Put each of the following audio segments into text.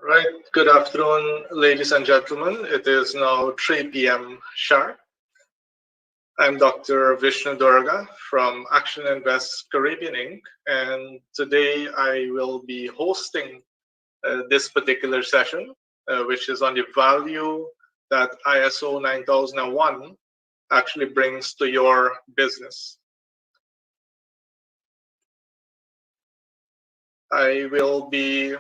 Right. Good afternoon, ladies and gentlemen. It is now 3 p.m. sharp. I'm Dr. Vishnu Durga from Action Invest Caribbean Inc. And today I will be hosting this particular session, which is on the value that ISO 9001 actually brings to your business. I will be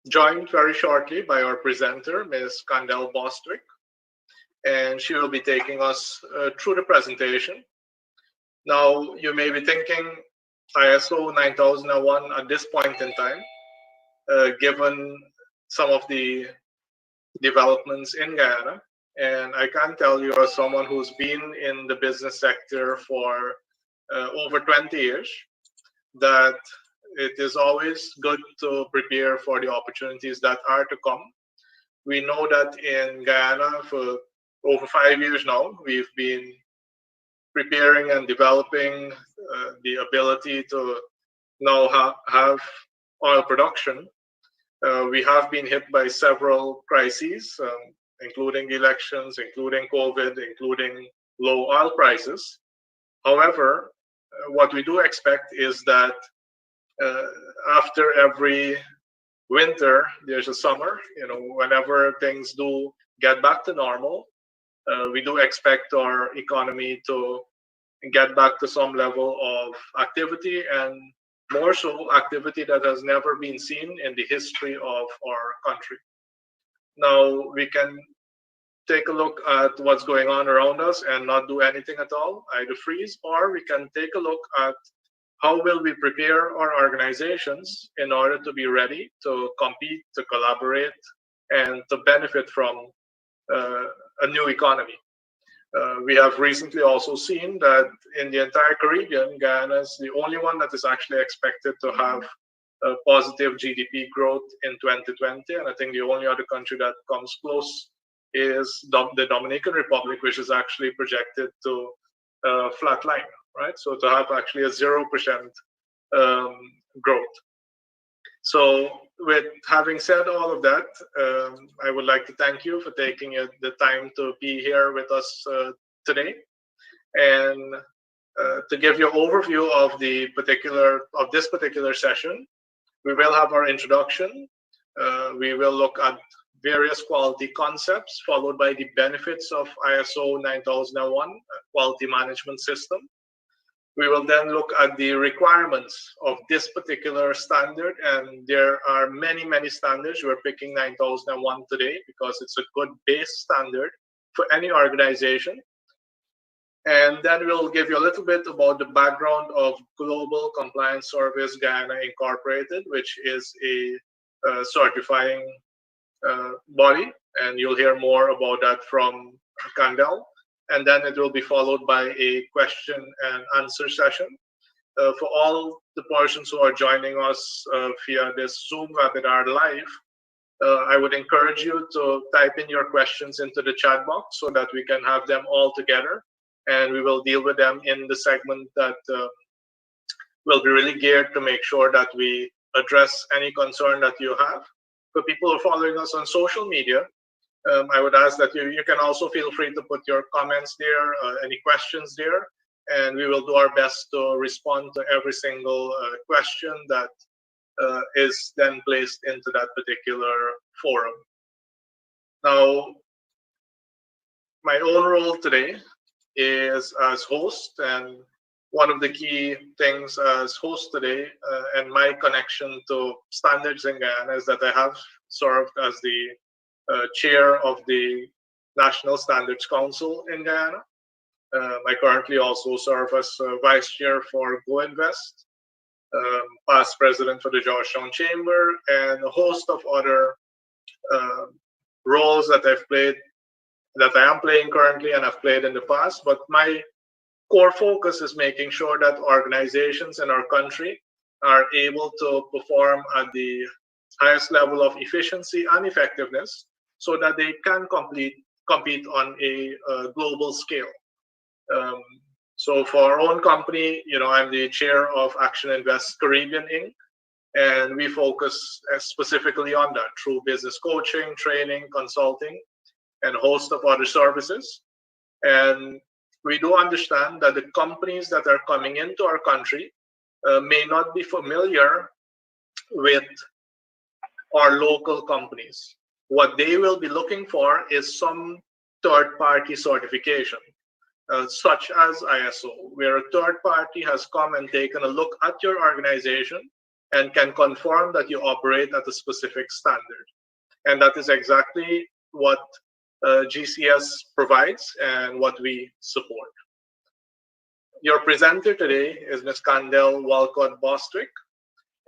joined very shortly by our presenter, Ms. Kandel Bostwick, and she will be taking us through the presentation. Now, you may be thinking ISO 9001 at this point in time, given some of the developments in Guyana. And I can tell you, as someone who's been in the business sector for over 20 years, that it is always good to prepare for the opportunities that are to come. We know that in Guyana for over 5 years now, we've been preparing and developing the ability to now have oil production. We have been hit by several crises, including elections, including COVID, including low oil prices. However, what we do expect is that after every winter, there's a summer. Whenever things do get back to normal, we do expect our economy to get back to some level of activity, and more so activity that has never been seen in the history of our country. Now, we can take a look at what's going on around us and not do anything at all, either freeze, or we can take a look at how will we prepare our organizations in order to be ready to compete, to collaborate, and to benefit from a new economy. We have recently also seen that in the entire Caribbean, Guyana is the only one that is actually expected to have a positive GDP growth in 2020. And I think the only other country that comes close is the Dominican Republic, which is actually projected to flatline, right? So to have actually a 0% growth. So with having said all of that, I would like to thank you for taking the time to be here with us today, and to give you an overview of this particular session. We will have our introduction. We will look at various quality concepts, followed by the benefits of ISO 9001 quality management system. We will then look at the requirements of this particular standard, and there are many, many standards. We're picking 9001 today because it's a good base standard for any organization. And then we'll give you a little bit about the background of Global Compliance Service Guyana Incorporated, which is a certifying body, and you'll hear more about that from Kandel. And then it will be followed by a question and answer session. For all the persons who are joining us via this Zoom webinar live, I would encourage you to type in your questions into the chat box so that we can have them all together, and we will deal with them in the segment that will be really geared to make sure that we address any concern that you have. For people who are following us on social media, I would ask that you can also feel free to put your comments there, any questions there, and we will do our best to respond to every single question that is then placed into that particular forum. Now, my own role today is as host, and one of the key things as host today and my connection to standards in Guyana is that I have served as the chair of the National Standards Council in Guyana. I currently also serve as vice chair for GoInvest, past president for the Georgetown Chamber, and a host of other roles that I've played, that I am playing currently and have played in the past. But my core focus is making sure that organizations in our country are able to perform at the highest level of efficiency and effectiveness so that they can compete on a global scale. So for our own company, I'm the chair of Action Invest Caribbean Inc. And we focus specifically on that through business coaching, training, consulting, and a host of other services. And we do understand that the companies that are coming into our country may not be familiar with our local companies. What they will be looking for is some third party certification, such as ISO, where a third party has come and taken a look at your organization and can confirm that you operate at a specific standard. And that is exactly what GCS provides and what we support. Your presenter today is Ms. Candel Walcott Bostwick,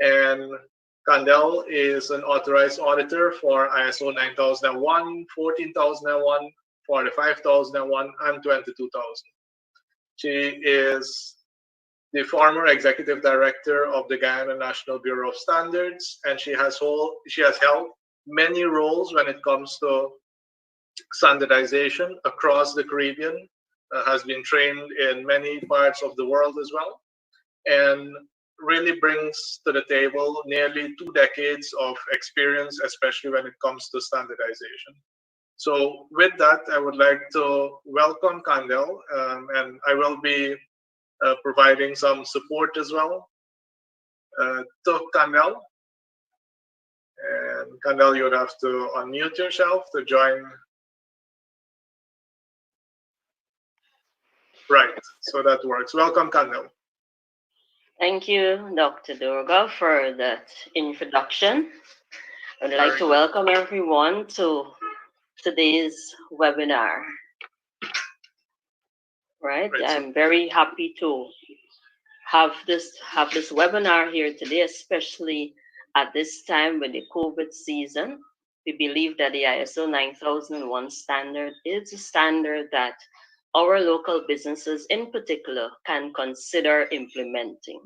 and Candel is an authorized auditor for ISO 9001, 14001, 45001, and 22000. She is the former executive director of the Guyana National Bureau of Standards, and she has held many roles when it comes to standardization across the Caribbean, has been trained in many parts of the world as well, and really brings to the table nearly 2 decades of experience, especially when it comes to standardization. So with that, I would like to welcome Candel, and I will be providing some support as well to Candel. And Candel, you would have to unmute yourself to join. Right, so that works. Welcome, Candel. Thank you, Dr. Durga, for that introduction. I'd like to welcome everyone to today's webinar. Right, I'm very happy to have this webinar here today, especially at this time with the COVID season. We believe that the ISO 9001 standard is a standard that our local businesses in particular can consider implementing.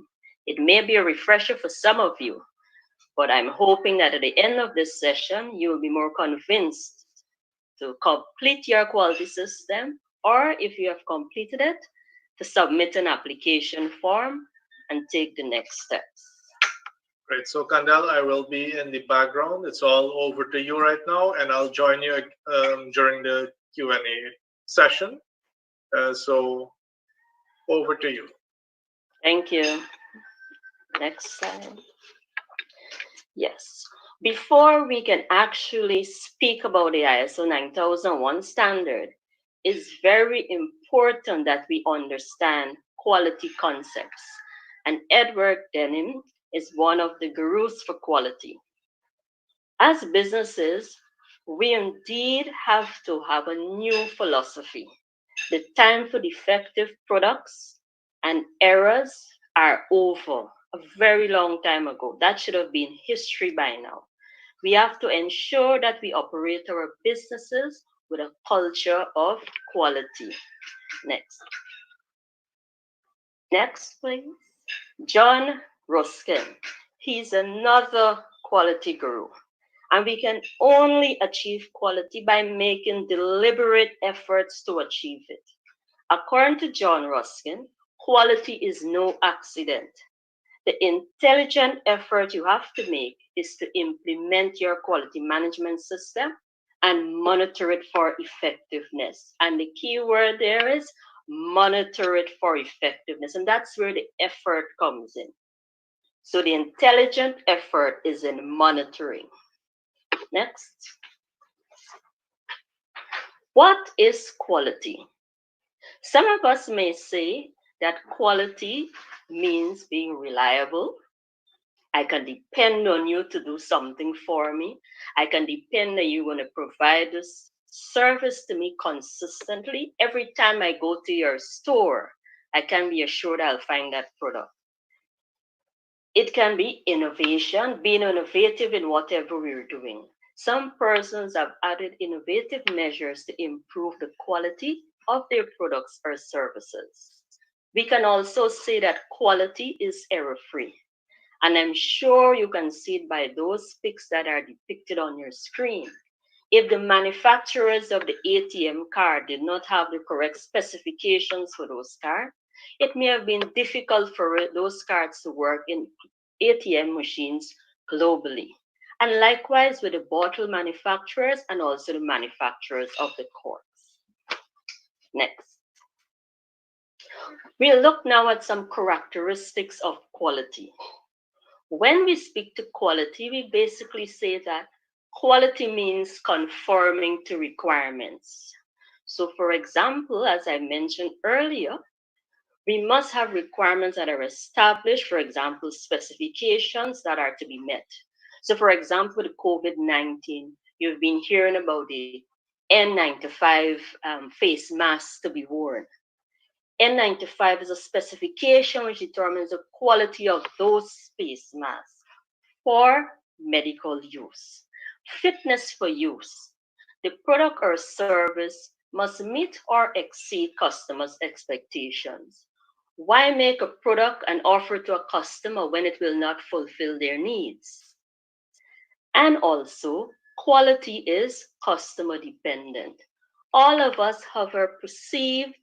It may be a refresher for some of you, but I'm hoping that at the end of this session, you will be more convinced to complete your quality system, or if you have completed it, to submit an application form and take the next steps. Great. So Candel, I will be in the background. It's all over to you right now, and I'll join you during the Q&A session. So over to you. Thank you. Next slide. Yes. Before we can actually speak about the ISO 9001 standard, it's very important that we understand quality concepts. And Edward Denham is one of the gurus for quality. As businesses, we indeed have to have a new philosophy. The time for defective products and errors are over a very long time ago. That should have been history by now. We have to ensure that we operate our businesses with a culture of quality. Next, please. John Ruskin. He's another quality guru. And we can only achieve quality by making deliberate efforts to achieve it. According to John Ruskin, quality is no accident. The intelligent effort you have to make is to implement your quality management system and monitor it for effectiveness. And the key word there is monitor it for effectiveness. And that's where the effort comes in. So the intelligent effort is in monitoring. Next. What is quality? Some of us may say that quality means being reliable. I can depend on you to do something for me. I can depend that you're going to provide this service to me consistently. Every time I go to your store, I can be assured I'll find that product. It can be innovation, being innovative in whatever we're doing. Some persons have added innovative measures to improve the quality of their products or services. We can also say that quality is error-free. And I'm sure you can see it by those pics that are depicted on your screen. If the manufacturers of the ATM card did not have the correct specifications for those cards, it may have been difficult for those cards to work in ATM machines globally. And likewise with the bottle manufacturers and also the manufacturers of the corks. Next. We'll look now at some characteristics of quality. When we speak to quality, we basically say that quality means conforming to requirements. So for example, as I mentioned earlier, we must have requirements that are established, for example, specifications that are to be met. So for example, the COVID-19, you've been hearing about the N95 face masks to be worn. N95 is a specification which determines the quality of those face masks for medical use. Fitness for use. The product or service must meet or exceed customers' expectations. Why make a product and offer to a customer when it will not fulfill their needs? And also, quality is customer dependent. All of us have our perceived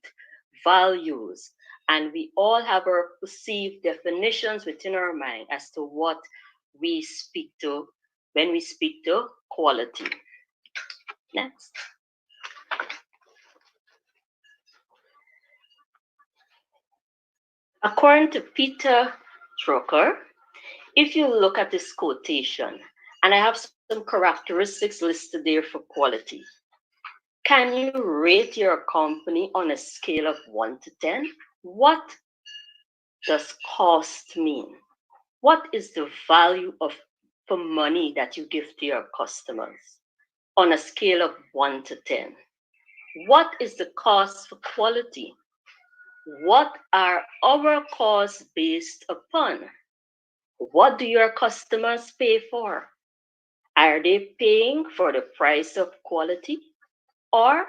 values, and we all have our perceived definitions within our mind as to what we speak to when we speak to quality. Next. According to Peter Drucker, if you look at this quotation, and I have some characteristics listed there for quality, can you rate your company on a scale of 1 to 10? What does cost mean? What is the value of for money that you give to your customers on a scale of 1 to 10? What is the cost for quality? What are our costs based upon? What do your customers pay for? Are they paying for the price of quality? Or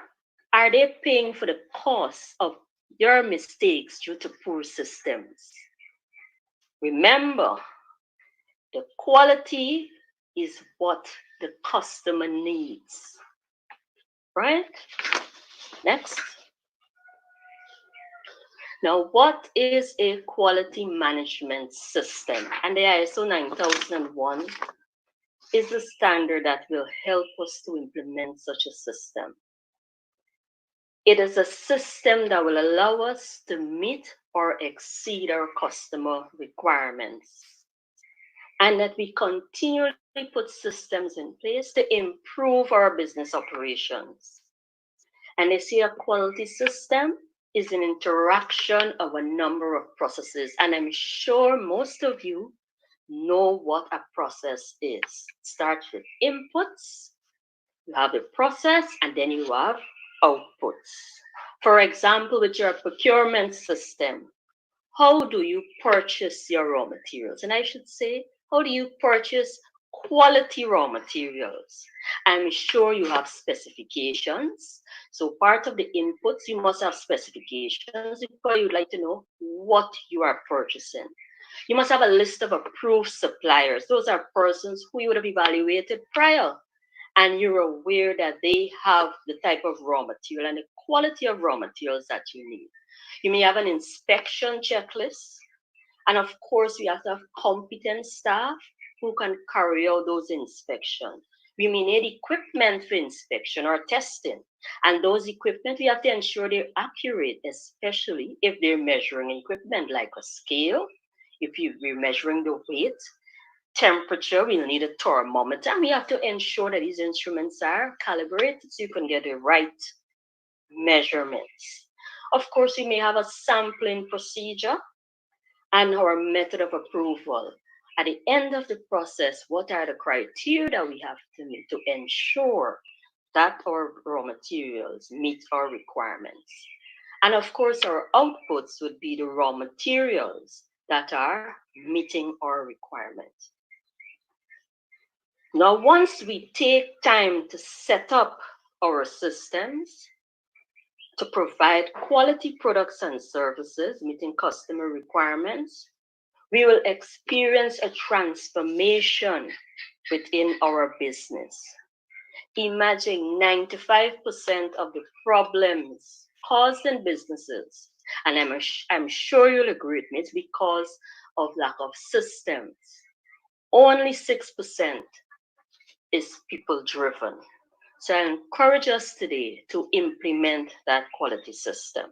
are they paying for the cost of your mistakes due to poor systems? Remember, the quality is what the customer needs. Right? Next. Now, what is a quality management system? And the ISO 9001 is the standard that will help us to implement such a system. It is a system that will allow us to meet or exceed our customer requirements, and that we continually put systems in place to improve our business operations. And they see a quality system is an interaction of a number of processes. And I'm sure most of you know what a process is. It starts with inputs, you have the process, and then you have outputs. For example, with your procurement system, how do you purchase your raw materials? And I should say, how do you purchase quality raw materials? I'm sure you have specifications. So part of the inputs, you must have specifications because you'd like to know what you are purchasing. You must have a list of approved suppliers. Those are persons who you would have evaluated prior, and you're aware that they have the type of raw material and the quality of raw materials that you need. You may have an inspection checklist. And of course, we have to have competent staff who can carry out those inspections. We may need equipment for inspection or testing. And those equipment, we have to ensure they're accurate, especially if they're measuring equipment like a scale. If we're measuring the weight, temperature, we'll need a thermometer. And we have to ensure that these instruments are calibrated so you can get the right measurements. Of course, we may have a sampling procedure and our method of approval. At the end of the process, what are the criteria that we have to meet to ensure that our raw materials meet our requirements? And of course, our outputs would be the raw materials that are meeting our requirements. Now, once we take time to set up our systems, to provide quality products and services meeting customer requirements, we will experience a transformation within our business. Imagine 95% of the problems caused in businesses, and I'm sure you'll agree with me, it's because of lack of systems. Only 6% is people driven. So I encourage us today to implement that quality system.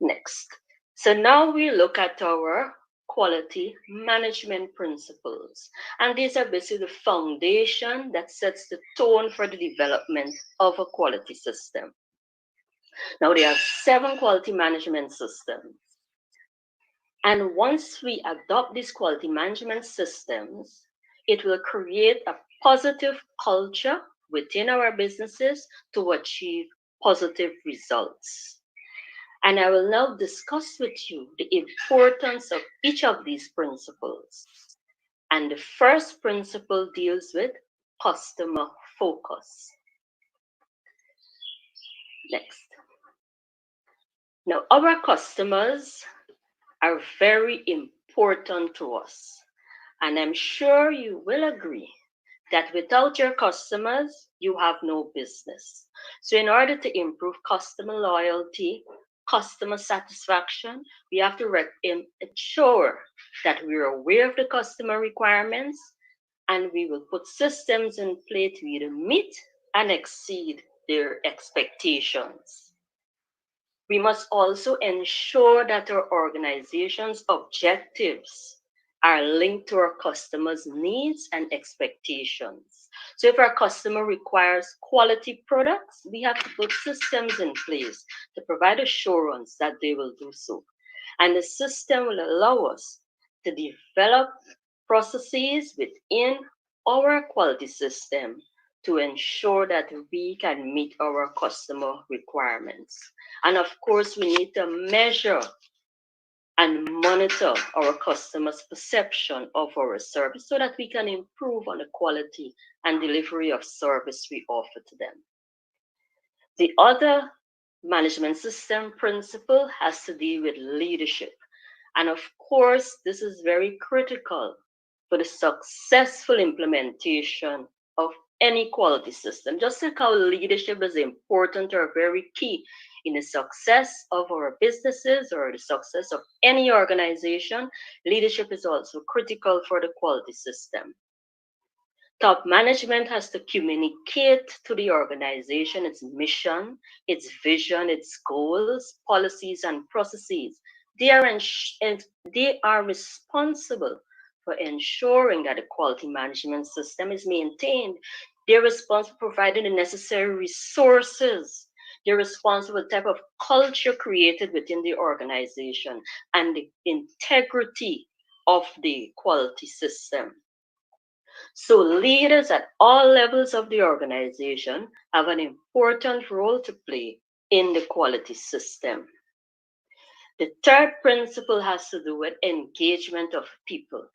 Next. So now we look at our quality management principles. And these are basically the foundation that sets the tone for the development of a quality system. Now there are 7 quality management systems. And once we adopt these quality management systems, it will create a positive culture within our businesses to achieve positive results. And I will now discuss with you the importance of each of these principles. And the first principle deals with customer focus. Next. Now, our customers are very important to us. And I'm sure you will agree that without your customers, you have no business. So in order to improve customer loyalty, customer satisfaction, we have to ensure that we're aware of the customer requirements, and we will put systems in place to either meet and exceed their expectations. We must also ensure that our organization's objectives are linked to our customers' needs and expectations. So if our customer requires quality products, we have to put systems in place to provide assurance that they will do so. And the system will allow us to develop processes within our quality system to ensure that we can meet our customer requirements. And of course, we need to measure and monitor our customers' perception of our service so that we can improve on the quality and delivery of service we offer to them. The other management system principle has to do with leadership. And of course, this is very critical for the successful implementation of any quality system. Just like how leadership is important or very key in the success of our businesses or the success of any organization, leadership is also critical for the quality system. Top management has to communicate to the organization its mission, its vision, its goals, policies, and processes. They are responsible for ensuring that the quality management system is maintained. They're responsible for providing the necessary resources. They're responsible for the type of culture created within the organization and the integrity of the quality system. So leaders at all levels of the organization have an important role to play in the quality system. The third principle has to do with engagement of people.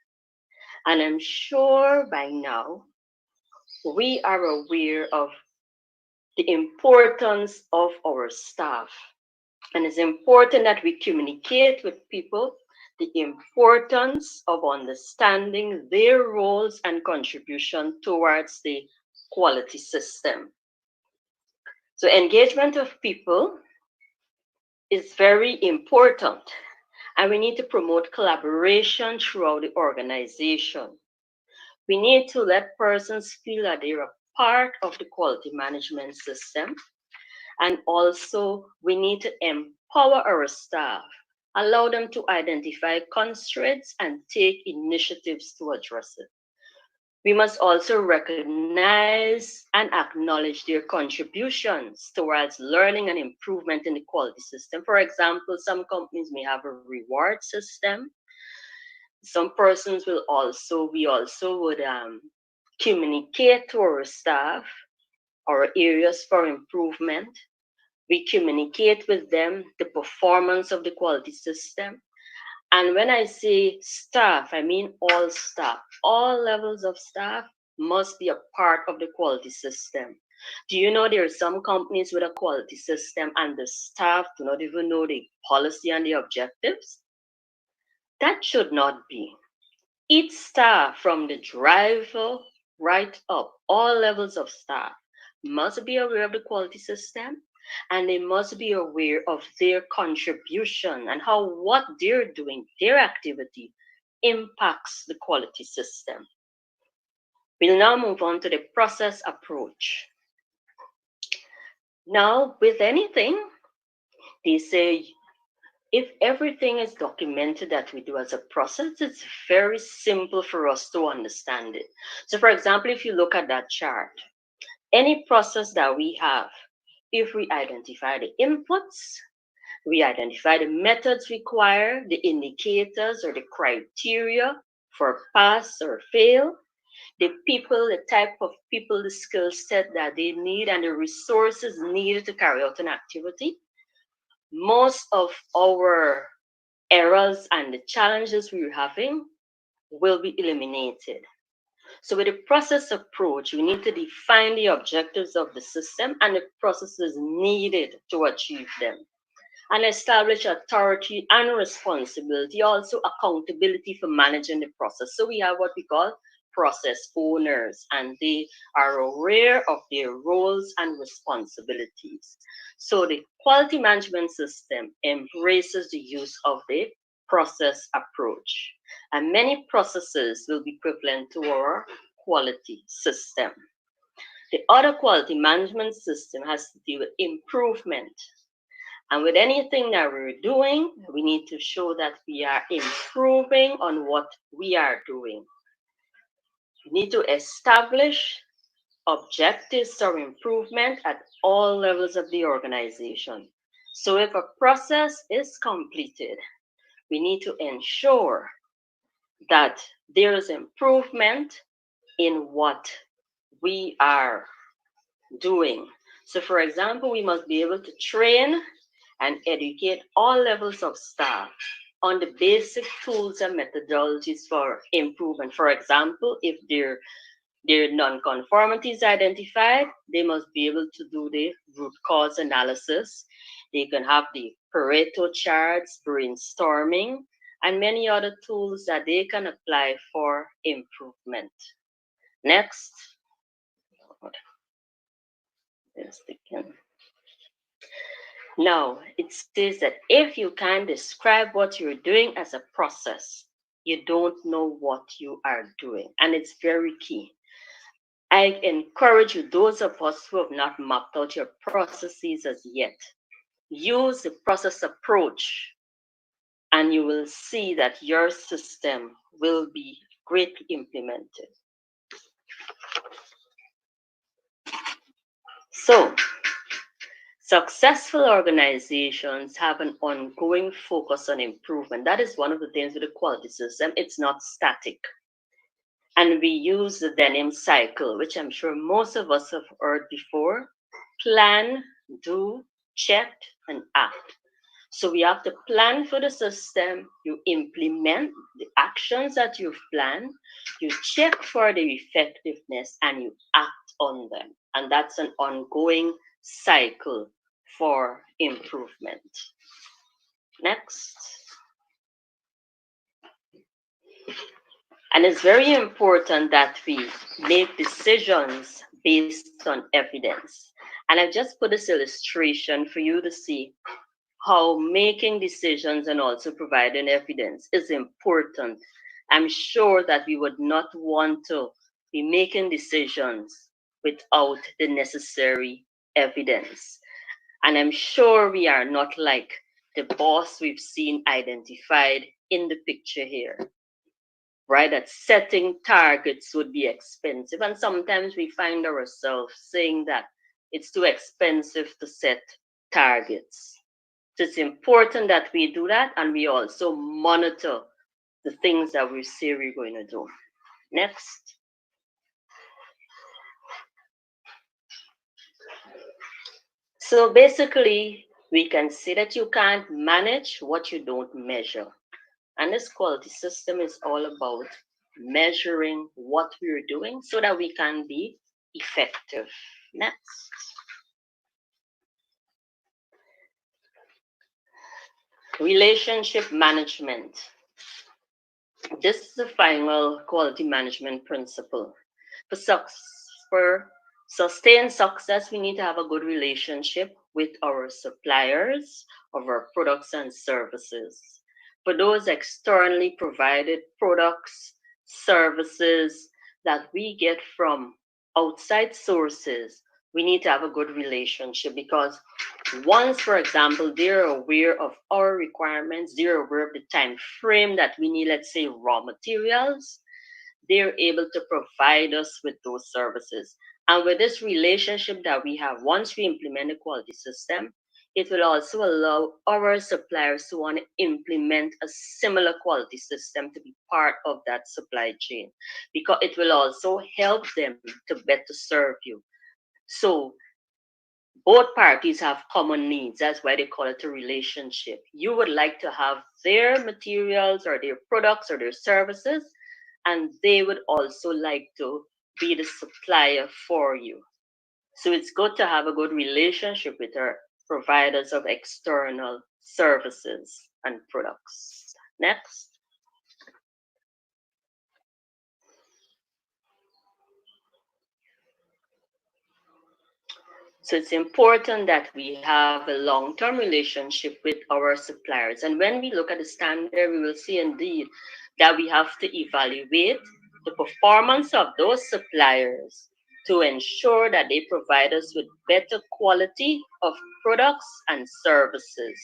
And I'm sure by now we are aware of the importance of our staff. And it's important that we communicate with people the importance of understanding their roles and contribution towards the quality system. So engagement of people is very important, and we need to promote collaboration throughout the organization. We need to let persons feel that they're a part of the quality management system, and also we need to empower our staff, allow them to identify constraints and take initiatives to address it. We must also recognize and acknowledge their contributions towards learning and improvement in the quality system. For example, some companies may have a reward system. Some persons will also, we also would communicate to our staff our areas for improvement. We communicate with them the performance of the quality system. And when I say staff, I mean all staff. All levels of staff must be a part of the quality system. Do you know there are some companies with a quality system and the staff do not even know the policy and the objectives? That should not be. Each staff, from the driver right up, all levels of staff must be aware of the quality system and they must be aware of their contribution and how what they're doing, their activity, impacts the quality system. We'll now move on to the process approach. Now, with anything, they say if everything is documented that we do as a process, it's very simple for us to understand it. So, for example, if you look at that chart, any process that we have, if we identify the inputs, we identify the methods required, the indicators or the criteria for pass or fail, the people, the type of people, the skill set that they need, and the resources needed to carry out an activity, most of our errors and the challenges we're having will be eliminated. So with the process approach, we need to define the objectives of the system and the processes needed to achieve them, and establish authority and responsibility, also accountability for managing the process. So we have what we call process owners, and they are aware of their roles and responsibilities. So the quality management system embraces the use of the process approach, and many processes will be equivalent to our quality system. The other quality management system has to do with improvement. And with anything that we're doing, we need to show that we are improving on what we are doing. We need to establish objectives for improvement at all levels of the organization. So if a process is completed, we need to ensure that there is improvement in what we are doing. So for example, we must be able to train and educate all levels of staff on the basic tools and methodologies for improvement. For example, if their non-conformity is identified, they must be able to do the root cause analysis. They can have the Pareto charts, brainstorming, and many other tools that they can apply for improvement. Next. Now, it says that if you can describe what you're doing as a process, you don't know what you are doing. And it's very key. I encourage you, those of us who have not mapped out your processes as yet, use the process approach, and you will see that your system will be greatly implemented. So, successful organizations have an ongoing focus on improvement. That is one of the things with the quality system. It's not static. And we use the denim cycle, which I'm sure most of us have heard before. Plan, do, check, and act. So we have to plan for the system, you implement the actions that you've planned, you check for the effectiveness, and you act on them. And that's an ongoing cycle for improvement. Next. And it's very important that we make decisions based on evidence. And I've just put this illustration for you to see how making decisions and also providing evidence is important. I'm sure that we would not want to be making decisions without the necessary evidence. And I'm sure we are not like the boss we've seen identified in the picture here, right? That setting targets would be expensive. And sometimes we find ourselves saying that it's too expensive to set targets. So it's important that we do that, and we also monitor the things that we say we're going to do. Next. So basically, we can say that you can't manage what you don't measure. And this quality system is all about measuring what we're doing so that we can be effective. Next. Relationship management. This is the final quality management principle. For sustained success, we need to have a good relationship with our suppliers of our products and services. For those externally provided products, services that we get from outside sources, we need to have a good relationship, because once, for example, they're aware of our requirements, they're aware of the time frame that we need, let's say raw materials, they're able to provide us with those services. And with this relationship that we have, once we implement a quality system, it will also allow our suppliers to want to implement a similar quality system to be part of that supply chain, because it will also help them to better serve you. So both parties have common needs. That's why they call it a relationship. You would like to have their materials or their products or their services, and they would also like to be the supplier for you. So it's good to have a good relationship with our providers of external services and products. Next. So it's important that we have a long-term relationship with our suppliers. And when we look at the standard, we will see indeed that we have to evaluate the performance of those suppliers to ensure that they provide us with better quality of products and services.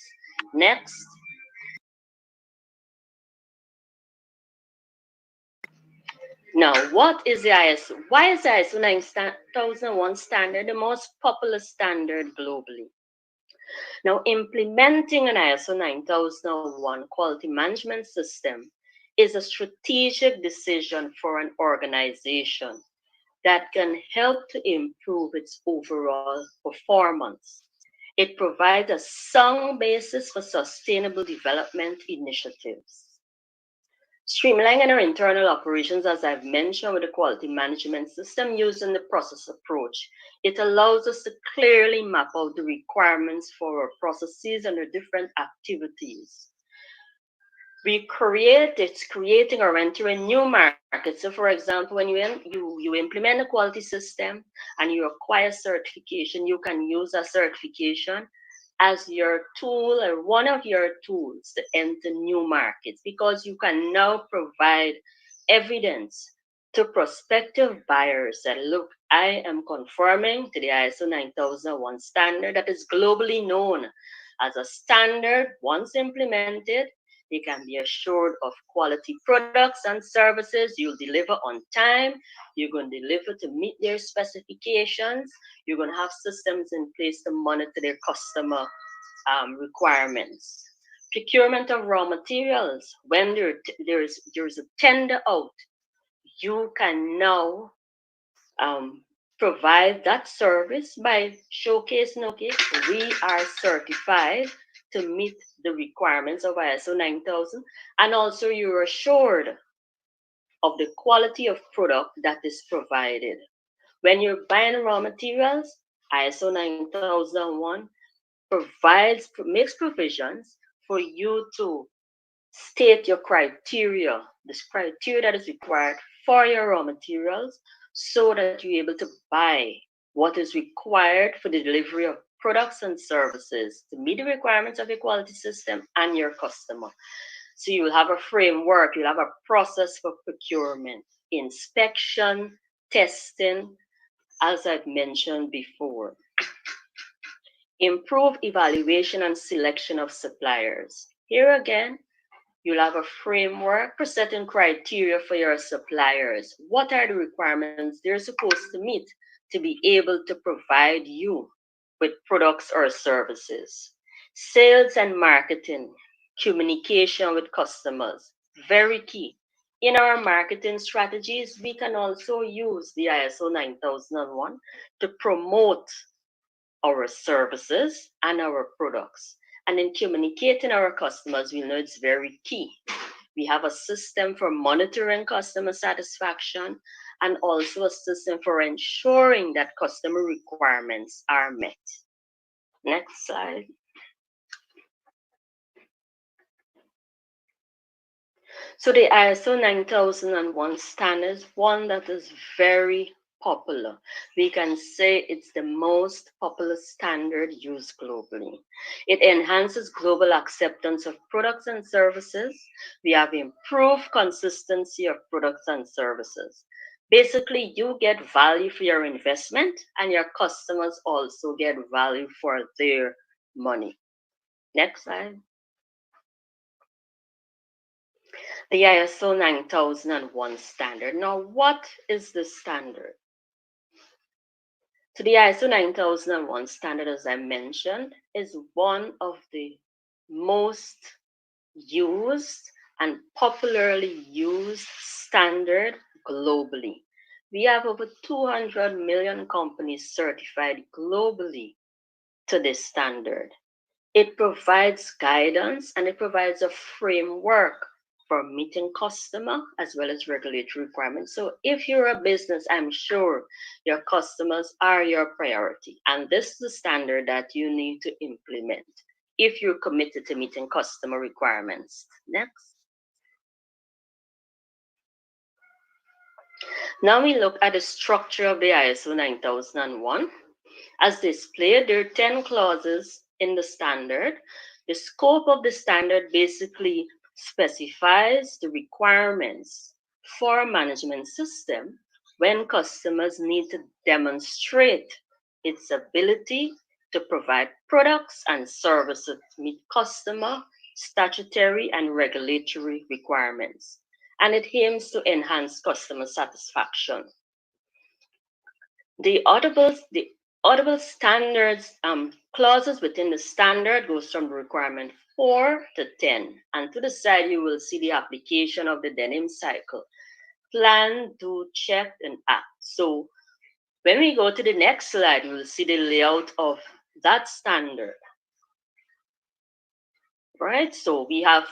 Next. Now, what is the ISO? Why is the ISO 9001 standard the most popular standard globally? Now, implementing an ISO 9001 quality management system is a strategic decision for an organization that can help to improve its overall performance. It provides a sound basis for sustainable development initiatives. Streamlining our internal operations, as I've mentioned, with the quality management system used in the process approach, it allows us to clearly map out the requirements for our processes and our different activities. It's creating or entering new markets. So, for example, when you implement a quality system and you acquire certification, you can use a certification as your tool or one of your tools to enter new markets, because you can now provide evidence to prospective buyers that, look, I am conforming to the ISO 9001 standard that is globally known as a standard. Once implemented, they can be assured of quality products and services. You'll deliver on time. You're going to deliver to meet their specifications. You're going to have systems in place to monitor their customer requirements. Procurement of raw materials. When there's a tender out, you can now um, provide that service by showcasing, okay, we are certified to meet the requirements of ISO 9000, and also you're assured of the quality of product that is provided. When you're buying raw materials, ISO 9001 makes provisions for you to state your criteria, this criteria that is required for your raw materials, so that you're able to buy what is required for the delivery of products and services to meet the requirements of your quality system and your customer. So you'll have a framework, you'll have a process for procurement, inspection, testing, as I've mentioned before. Improve evaluation and selection of suppliers. Here again, you'll have a framework for setting criteria for your suppliers. What are the requirements they're supposed to meet to be able to provide you with products or services? Sales and marketing, communication with customers, very key. In our marketing strategies, we can also use the ISO 9001 to promote our services and our products. And in communicating our customers, we know it's very key. We have a system for monitoring customer satisfaction and also a system for ensuring that customer requirements are met. Next slide. So the ISO 9001 standard is one that is very popular. We can say it's the most popular standard used globally. It enhances global acceptance of products and services. We have improved consistency of products and services. Basically, you get value for your investment, and your customers also get value for their money. Next slide. The ISO 9001 standard. Now, what is the standard? So the ISO 9001 standard, as I mentioned, is one of the most used and popularly used standard globally. We have over 200 million companies certified globally to this standard. It provides guidance and it provides a framework for meeting customer as well as regulatory requirements. So if you're a business, I'm sure your customers are your priority. And this is the standard that you need to implement if you're committed to meeting customer requirements. Next. Now we look at the structure of the ISO 9001. As displayed, there are 10 clauses in the standard. The scope of the standard basically specifies the requirements for a management system when customers need to demonstrate its ability to provide products and services to meet customer, statutory, and regulatory requirements. And it aims to enhance customer satisfaction. The audible standards clauses within the standard goes from the requirement 4 to 10. And to the side, you will see the application of the denim cycle. Plan, do, check, and act. So when we go to the next slide, you will see the layout of that standard. Right? So we have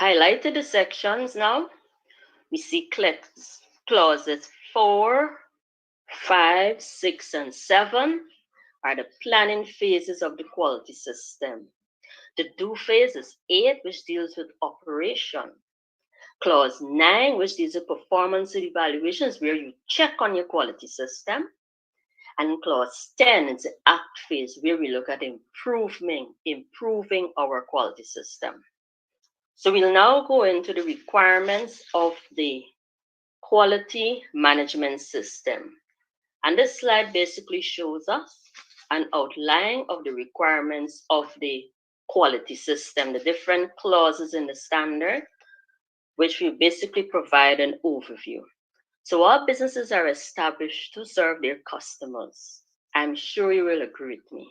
highlighted the sections now. We see clauses 4, 5, 6, and 7 are the planning phases of the quality system. The do phase is 8, which deals with operation. Clause 9, which deals with performance evaluations, where you check on your quality system. And clause 10 is the act phase, where we look at improving our quality system. So we'll now go into the requirements of the quality management system. And this slide basically shows us an outline of the requirements of the quality system, the different clauses in the standard, which will basically provide an overview. So our businesses are established to serve their customers. I'm sure you will agree with me.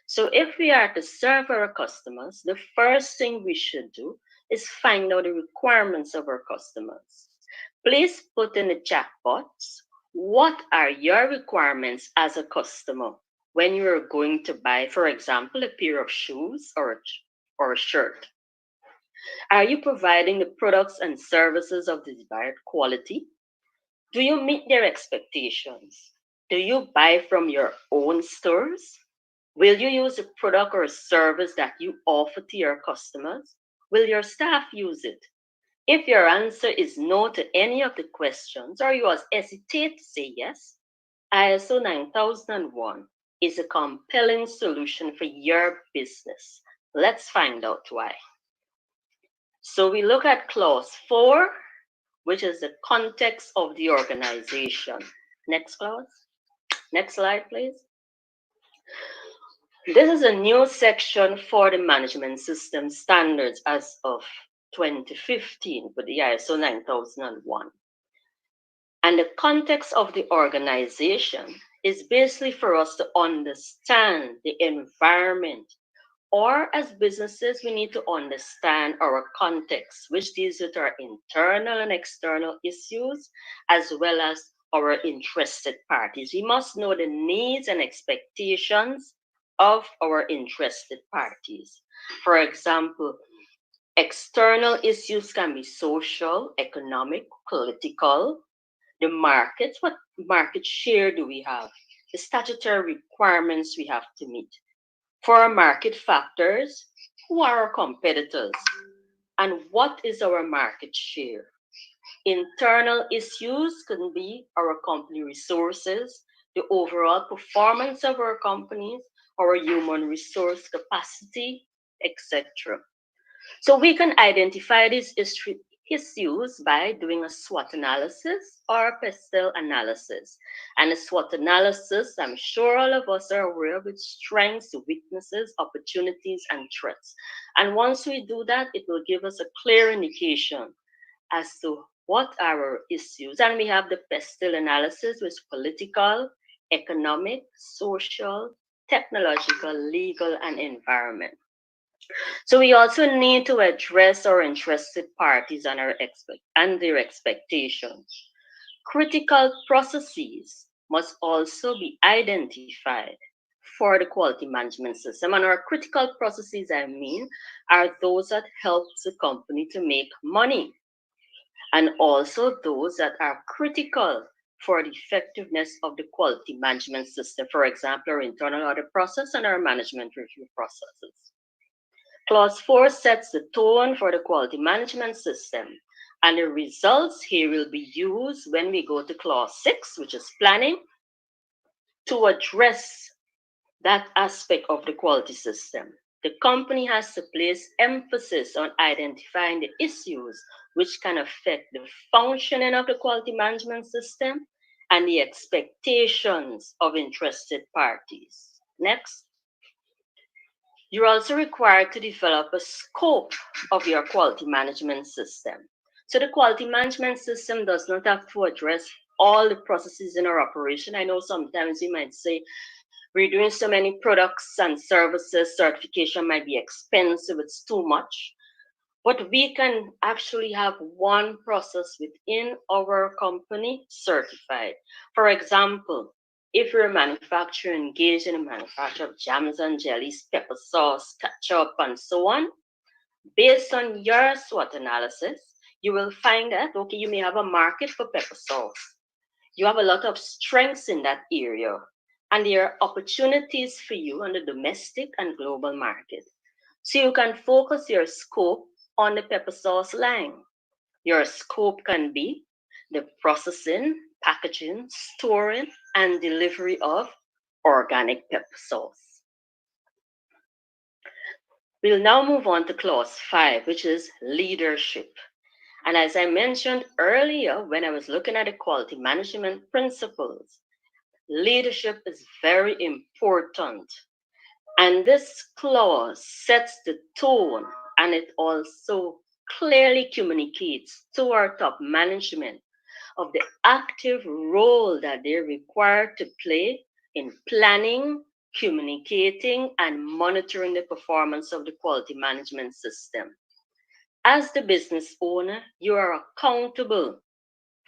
So if we are to serve our customers, the first thing we should do is find out the requirements of our customers. Please put in the chat box, what are your requirements as a customer when you are going to buy, for example, a pair of shoes or a shirt? Are you providing the products and services of the desired quality? Do you meet their expectations? Do you buy from your own stores? Will you use a product or a service that you offer to your customers? Will your staff use it? If your answer is no to any of the questions, or you hesitate to say yes, ISO 9001 is a compelling solution for your business. Let's find out why. So we look at clause 4, which is the context of the organization. Next clause. Next slide, please. This is a new section for the management system standards as of 2015 with the ISO 9001. And the context of the organization is basically for us to understand the environment, or as businesses, we need to understand our context, which deals with our internal and external issues, as well as our interested parties. We must know the needs and expectations of our interested parties. For example, external issues can be social, economic, political, the markets, what market share do we have, the statutory requirements we have to meet. For our market factors, who are our competitors and what is our market share? Internal issues can be our company resources, the overall performance of our companies, our human resource capacity, etc. So we can identify these issues by doing a SWOT analysis or a PESTEL analysis. And a SWOT analysis, I'm sure all of us are aware of its strengths, weaknesses, opportunities, and threats. And once we do that, it will give us a clear indication as to what are our issues. And we have the PESTEL analysis, which is political, economic, social, technological, legal, and environment. So we also need to address our interested parties and their expectations. Critical processes must also be identified for the quality management system. And our critical processes, I mean, are those that help the company to make money, and also those that are critical for the effectiveness of the quality management system. For example, our internal audit process and our management review processes. Clause 4 sets the tone for the quality management system, and the results here will be used when we go to Clause 6, which is planning, to address that aspect of the quality system. The company has to place emphasis on identifying the issues which can affect the functioning of the quality management system and the expectations of interested parties. Next. You're also required to develop a scope of your quality management system. So the quality management system does not have to address all the processes in our operation. I know sometimes you might say, we're doing so many products and services, certification might be expensive, it's too much. But we can actually have one process within our company certified. For example, if you're a manufacturer engaged in the manufacture of jams and jellies, pepper sauce, ketchup, and so on, based on your SWOT analysis, you will find that, okay, you may have a market for pepper sauce. You have a lot of strengths in that area, and there are opportunities for you on the domestic and global market. So you can focus your scope on the pepper sauce line. Your scope can be the processing, packaging, storing, and delivery of organic pepper sauce. We'll now move on to clause 5, which is leadership. And as I mentioned earlier, when I was looking at the quality management principles, leadership is very important. And this clause sets the tone, and it also clearly communicates to our top management of the active role that they're required to play in planning, communicating, and monitoring the performance of the quality management system. As the business owner, you are accountable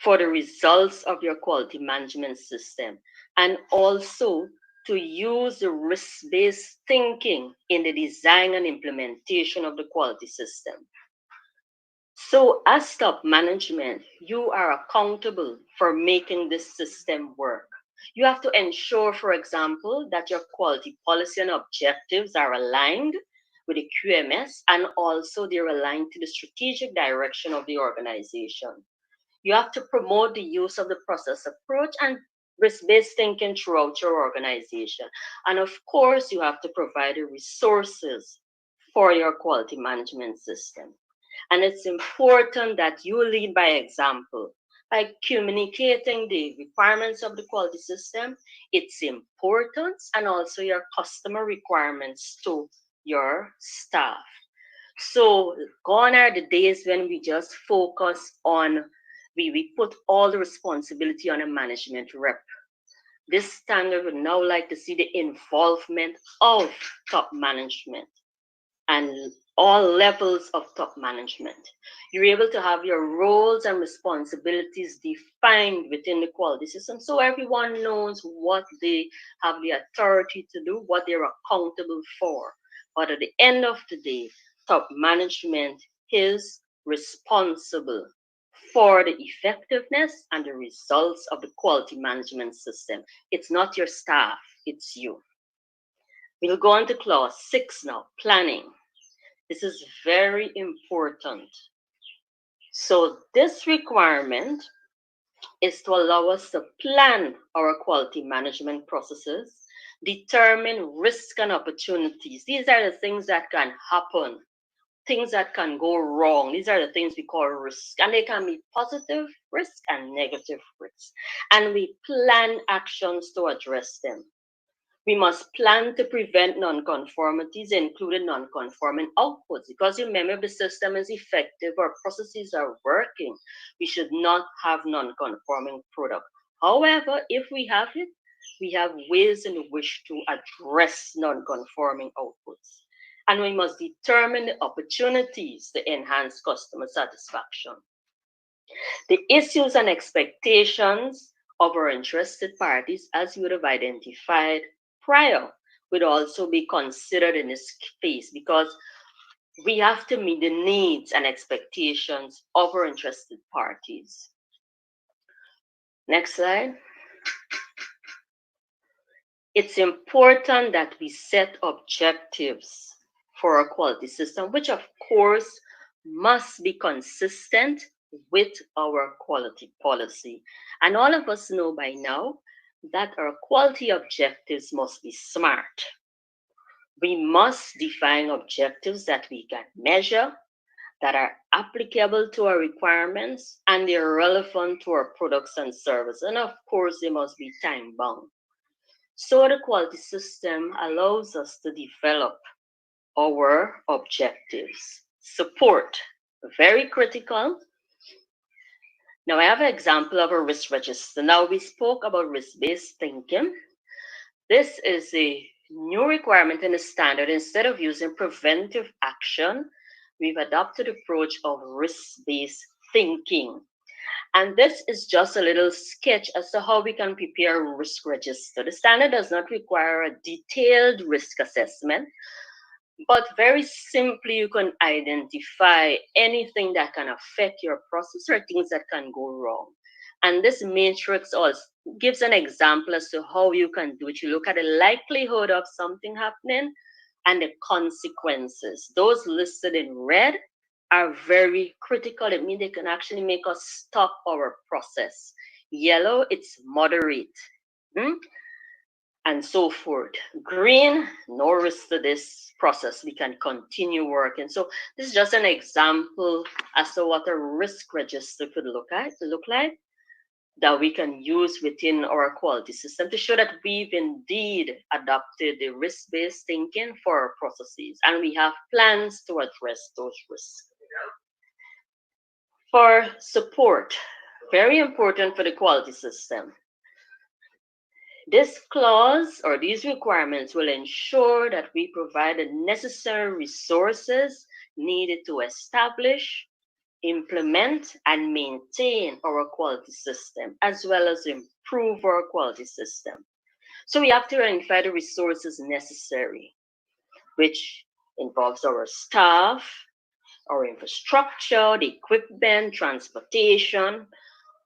for the results of your quality management system, and also to use the risk-based thinking in the design and implementation of the quality system. So as top management, you are accountable for making this system work. You have to ensure, for example, that your quality policy and objectives are aligned with the QMS, and also they're aligned to the strategic direction of the organization. You have to promote the use of the process approach and risk-based thinking throughout your organization. And of course, you have to provide the resources for your quality management system. And it's important that you lead by example. By communicating the requirements of the quality system, its importance, and also your customer requirements to your staff. So gone are the days when we just focus on, we put all the responsibility on a management rep. This standard would now like to see the involvement of top management and all levels of top management. You're able to have your roles and responsibilities defined within the quality system so everyone knows what they have the authority to do, what they're accountable for. But at the end of the day, top management is responsible for the effectiveness and the results of the quality management system. It's not your staff, it's you. We'll go on to clause 6 now, planning. This is very important. So this requirement is to allow us to plan our quality management processes, determine risk and opportunities. These are the things that can happen, things that can go wrong. These are the things we call risk, and they can be positive risk and negative risk. And we plan actions to address them. We must plan to prevent nonconformities, including nonconforming outputs. Because remember, if the system is effective or processes are working, we should not have nonconforming product. However, if we have it, we have ways in which to address nonconforming outputs. And we must determine the opportunities to enhance customer satisfaction. The issues and expectations of our interested parties, as you would have identified prior, would also be considered in this phase, because we have to meet the needs and expectations of our interested parties. Next slide. It's important that we set objectives for our quality system, which of course must be consistent with our quality policy. And all of us know by now that our quality objectives must be SMART. We must define objectives that we can measure, that are applicable to our requirements, and they're relevant to our products and services. And of course, they must be time bound. So the quality system allows us to develop our objectives. Support, very critical. Now I have an example of a risk register. Now we spoke about risk-based thinking. This is a new requirement in the standard. Instead of using preventive action, we've adopted the approach of risk-based thinking. And this is just a little sketch as to how we can prepare a risk register. The standard does not require a detailed risk assessment, but very simply, you can identify anything that can affect your process or things that can go wrong. And this matrix also gives an example as to how you can do it. You look at the likelihood of something happening and the consequences. Those listed in red are very critical. It means they can actually make us stop our process. Yellow, it's moderate. And so forth. Green, no risk to this process. We can continue working. So this is just an example as to what a risk register could look like, that we can use within our quality system to show that we've indeed adopted the risk-based thinking for our processes, and we have plans to address those risks. For support, very important for the quality system. This clause or these requirements will ensure that we provide the necessary resources needed to establish, implement, and maintain our quality system, as well as improve our quality system. So we have to identify the resources necessary, which involves our staff, our infrastructure, the equipment, transportation.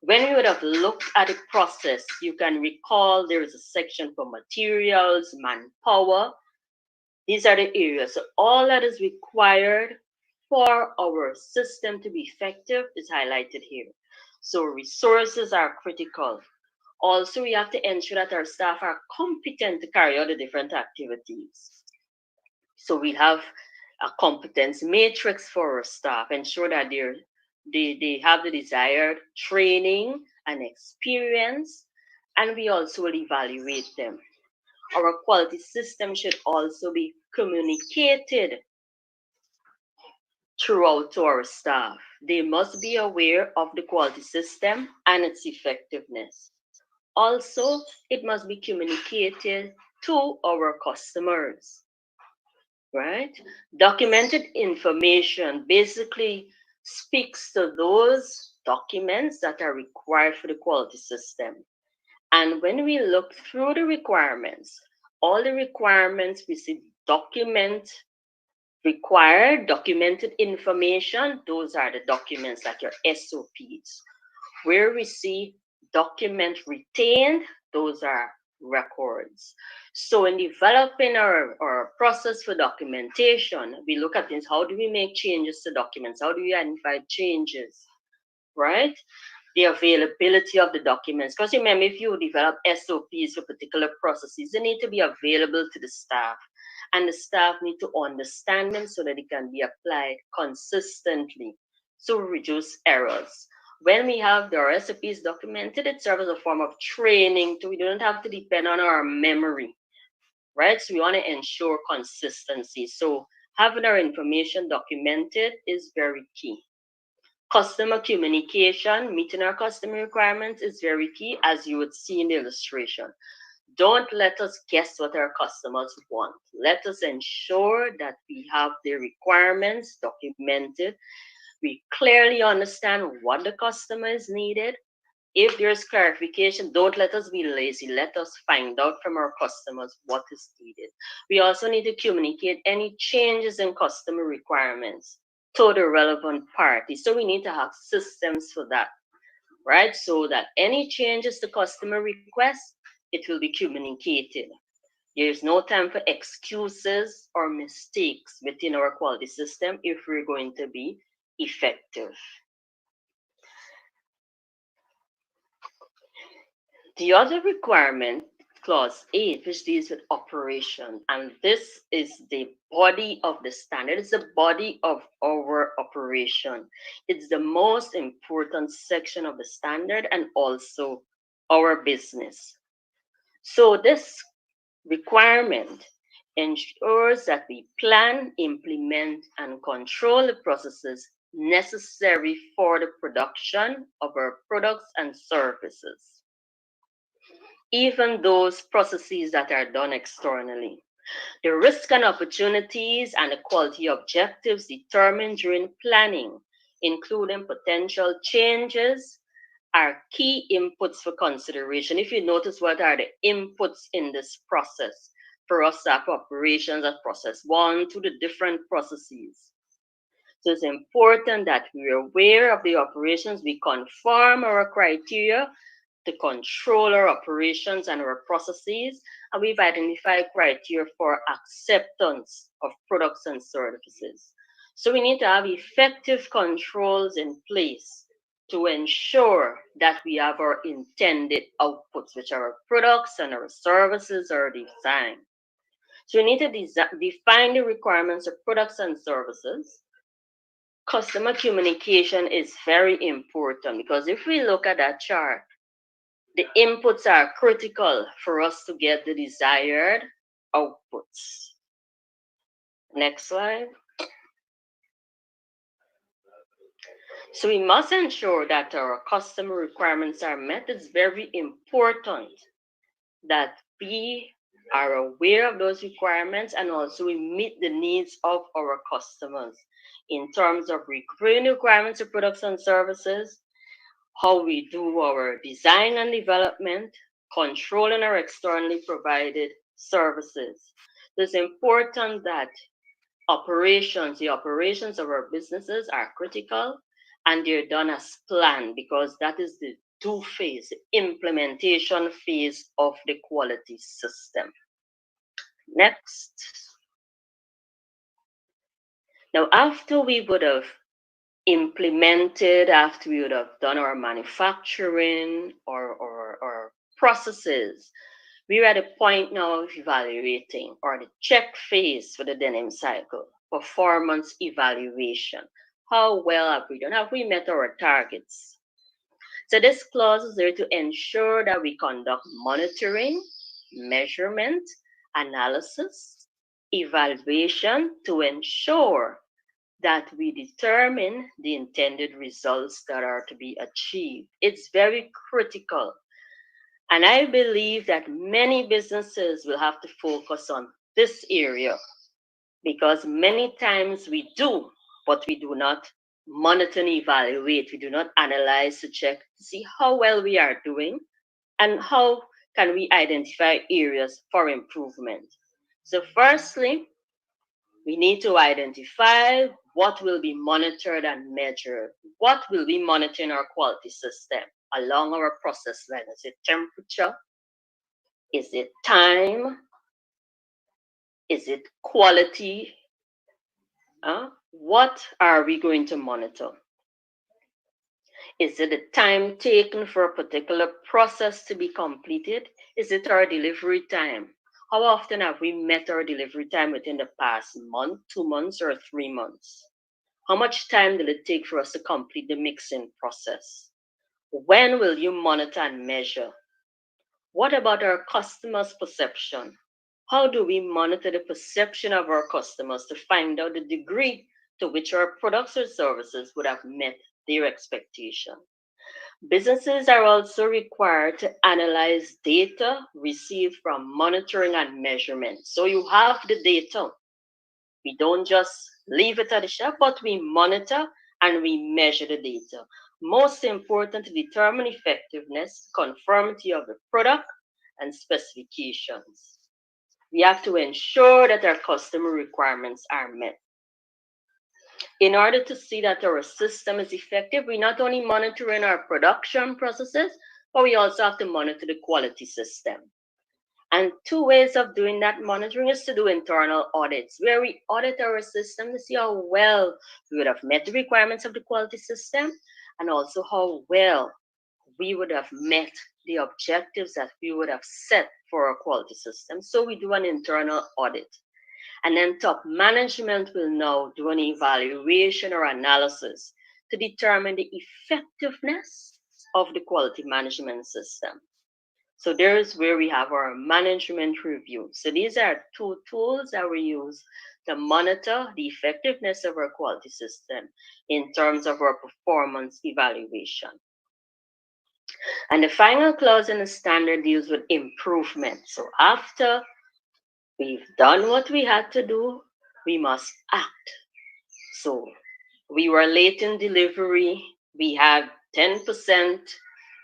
When we would have looked at the process, you can recall there is a section for materials, manpower. These are the areas. So all that is required for our system to be effective is highlighted here. So resources are critical. Also, we have to ensure that our staff are competent to carry out the different activities. So we have a competence matrix for our staff, ensure that they have the desired training and experience, and we also will evaluate them. Our quality system should also be communicated throughout to our staff. They must be aware of the quality system and its effectiveness. Also, it must be communicated to our customers, right? Documented information basically speaks to those documents that are required for the quality system. And when we look through the requirements, all the requirements we see required documented information. Those are the documents like your SOPs. Where we see document retained, those are records. So in developing our process for documentation, we look at this: how do we make changes to documents? How do we identify changes? right? The availability of the documents. Because remember, if you develop SOPs for particular processes, they need to be available to the staff. And the staff need to understand them so that it can be applied consistently to reduce errors. When we have the SOPs documented, it serves as a form of training. We don't have to depend on our memory, right? So we want to ensure consistency. So having our information documented is very key. Customer communication, meeting our customer requirements is very key, as you would see in the illustration. Don't let us guess what our customers want. Let us ensure that we have the requirements documented. We clearly understand what the customer is needed. If there's clarification, don't let us be lazy. Let us find out from our customers what is needed. We also need to communicate any changes in customer requirements to the relevant party. So we need to have systems for that, right? So that any changes to customer requests, it will be communicated. There is no time for excuses or mistakes within our quality system if we're going to be effective. The other requirement, clause 8, which deals with operation, and this is the body of the standard. It's the body of our operation. It's the most important section of the standard and also our business. So this requirement ensures that we plan, implement, and control the processes necessary for the production of our products and services, even those processes that are done externally. The risk and opportunities and the quality objectives determined during planning, including potential changes, are key inputs for consideration. If you notice, what are the inputs in this process for us to have operations at process one to the different processes? So it's important that we're aware of the operations, we conform our criteria to control our operations and our processes, and we've identified criteria for acceptance of products and services. So we need to have effective controls in place to ensure that we have our intended outputs, which are our products and our services are designed. So we need to define the requirements of products and services. Customer communication is very important because if we look at that chart, the inputs are critical for us to get the desired outputs. Next slide. So we must ensure that our customer requirements are met. It's very important that we are aware of those requirements and also we meet the needs of our customers in terms of reviewing requirements of products and services, how we do our design and development, controlling our externally provided services. It's important that the operations of our businesses are critical and they're done as planned because that is the do phase, the implementation phase of the quality system. Next. Now, after we would have implemented, after we would have done our manufacturing or processes, we're at a point now of evaluating or the check phase for the denim cycle, performance evaluation. How well have we done? Have we met our targets? So this clause is there to ensure that we conduct monitoring, measurement, analysis, evaluation to ensure that we determine the intended results that are to be achieved. It's very critical. And I believe that many businesses will have to focus on this area because many times we do, but we do not monitor and evaluate. We do not analyze to check to see how well we are doing and how can we identify areas for improvement. So firstly, we need to identify what will be monitored and measured. What will we monitor in our quality system along our process line? Is it temperature? Is it time? Is it quality? What are we going to monitor? Is it the time taken for a particular process to be completed? Is it our delivery time? How often have we met our delivery time within the past month, 2 months, or 3 months? How much time will it take for us to complete the mixing process? When will you monitor and measure? What about our customers' perception? How do we monitor the perception of our customers to find out the degree to which our products or services would have met their expectation? Businesses are also required to analyze data received from monitoring and measurement. So you have the data. We don't just leave it at the shelf, but we monitor and we measure the data. Most important to determine effectiveness, conformity of the product, and specifications. We have to ensure that our customer requirements are met. In order to see that our system is effective, we not only monitor in our production processes, but we also have to monitor the quality system. And two ways of doing that monitoring is to do internal audits, where we audit our system to see how well we would have met the requirements of the quality system and also how well we would have met the objectives that we would have set for our quality system. So we do an internal audit. And then top management will now do an evaluation or analysis to determine the effectiveness of the quality management system. So there's where we have our management review. So these are two tools that we use to monitor the effectiveness of our quality system in terms of our performance evaluation. And the final clause in the standard deals with improvement. So after we've done what we had to do, we must act. So we were late in delivery. We had 10%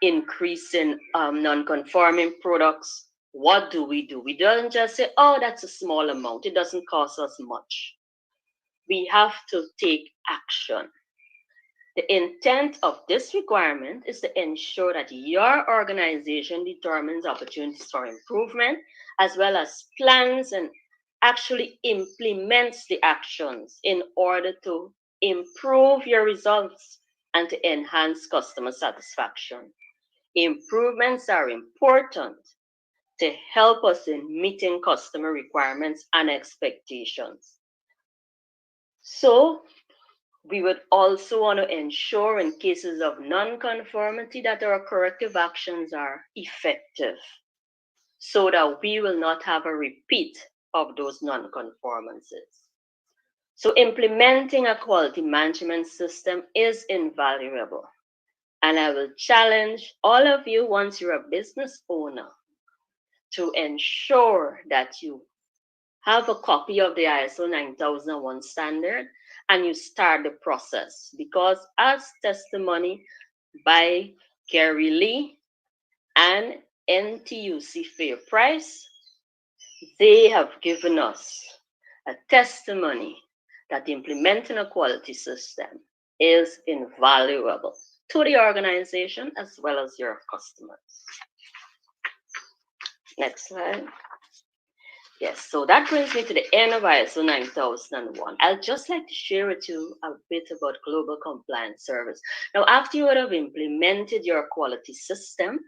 increase in non-conforming products. What do? We don't just say, oh, that's a small amount. It doesn't cost us much. We have to take action. The intent of this requirement is to ensure that your organization determines opportunities for improvement, as well as plans and actually implements the actions in order to improve your results and to enhance customer satisfaction. Improvements are important to help us in meeting customer requirements and expectations. So, we would also want to ensure in cases of non-conformity that our corrective actions are effective so that we will not have a repeat of those non-conformances. So implementing a quality management system is invaluable. And I will challenge all of you, once you're a business owner, to ensure that you have a copy of the ISO 9001 standard and you start the process. Because as testimony by Gary Lee and NTUC Fair Price, they have given us a testimony that implementing a quality system is invaluable to the organization as well as your customers. Next slide. Yes, so that brings me to the end of ISO 9001. I'd just like to share with you a bit about Global Compliance Service. Now, after you would have implemented your quality system,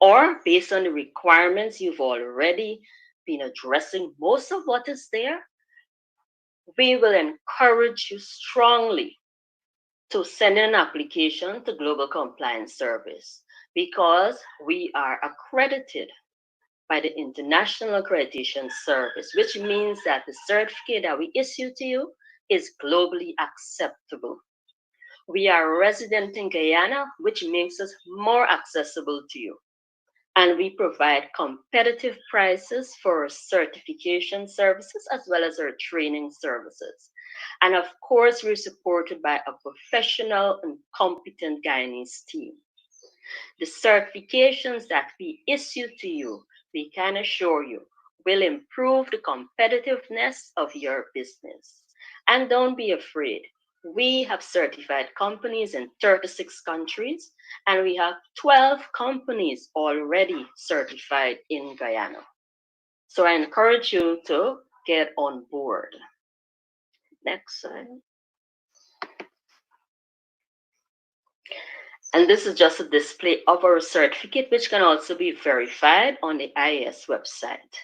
or based on the requirements you've already been addressing most of what is there, we will encourage you strongly to send an application to Global Compliance Service because we are accredited by the International Accreditation Service, which means that the certificate that we issue to you is globally acceptable. We are resident in Guyana, which makes us more accessible to you. And we provide competitive prices for our certification services as well as our training services. And of course, we're supported by a professional and competent Guyanese team. The certifications that we issue to you, we can assure you, will improve the competitiveness of your business. And don't be afraid. We have certified companies in 36 countries, and we have 12 companies already certified in Guyana. So I encourage you to get on board. Next slide. And this is just a display of our certificate, which can also be verified on the IAS website.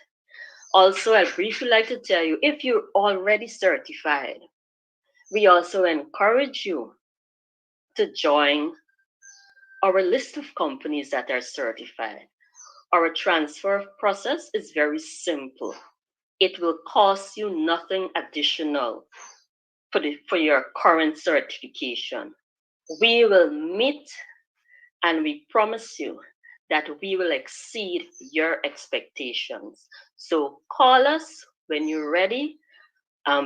Also, I'd briefly like to tell you, if you're already certified, we also encourage you to join our list of companies that are certified. Our transfer process is very simple. It will cost you nothing additional for your current certification. We will meet and we promise you that we will exceed your expectations. So call us when you're ready.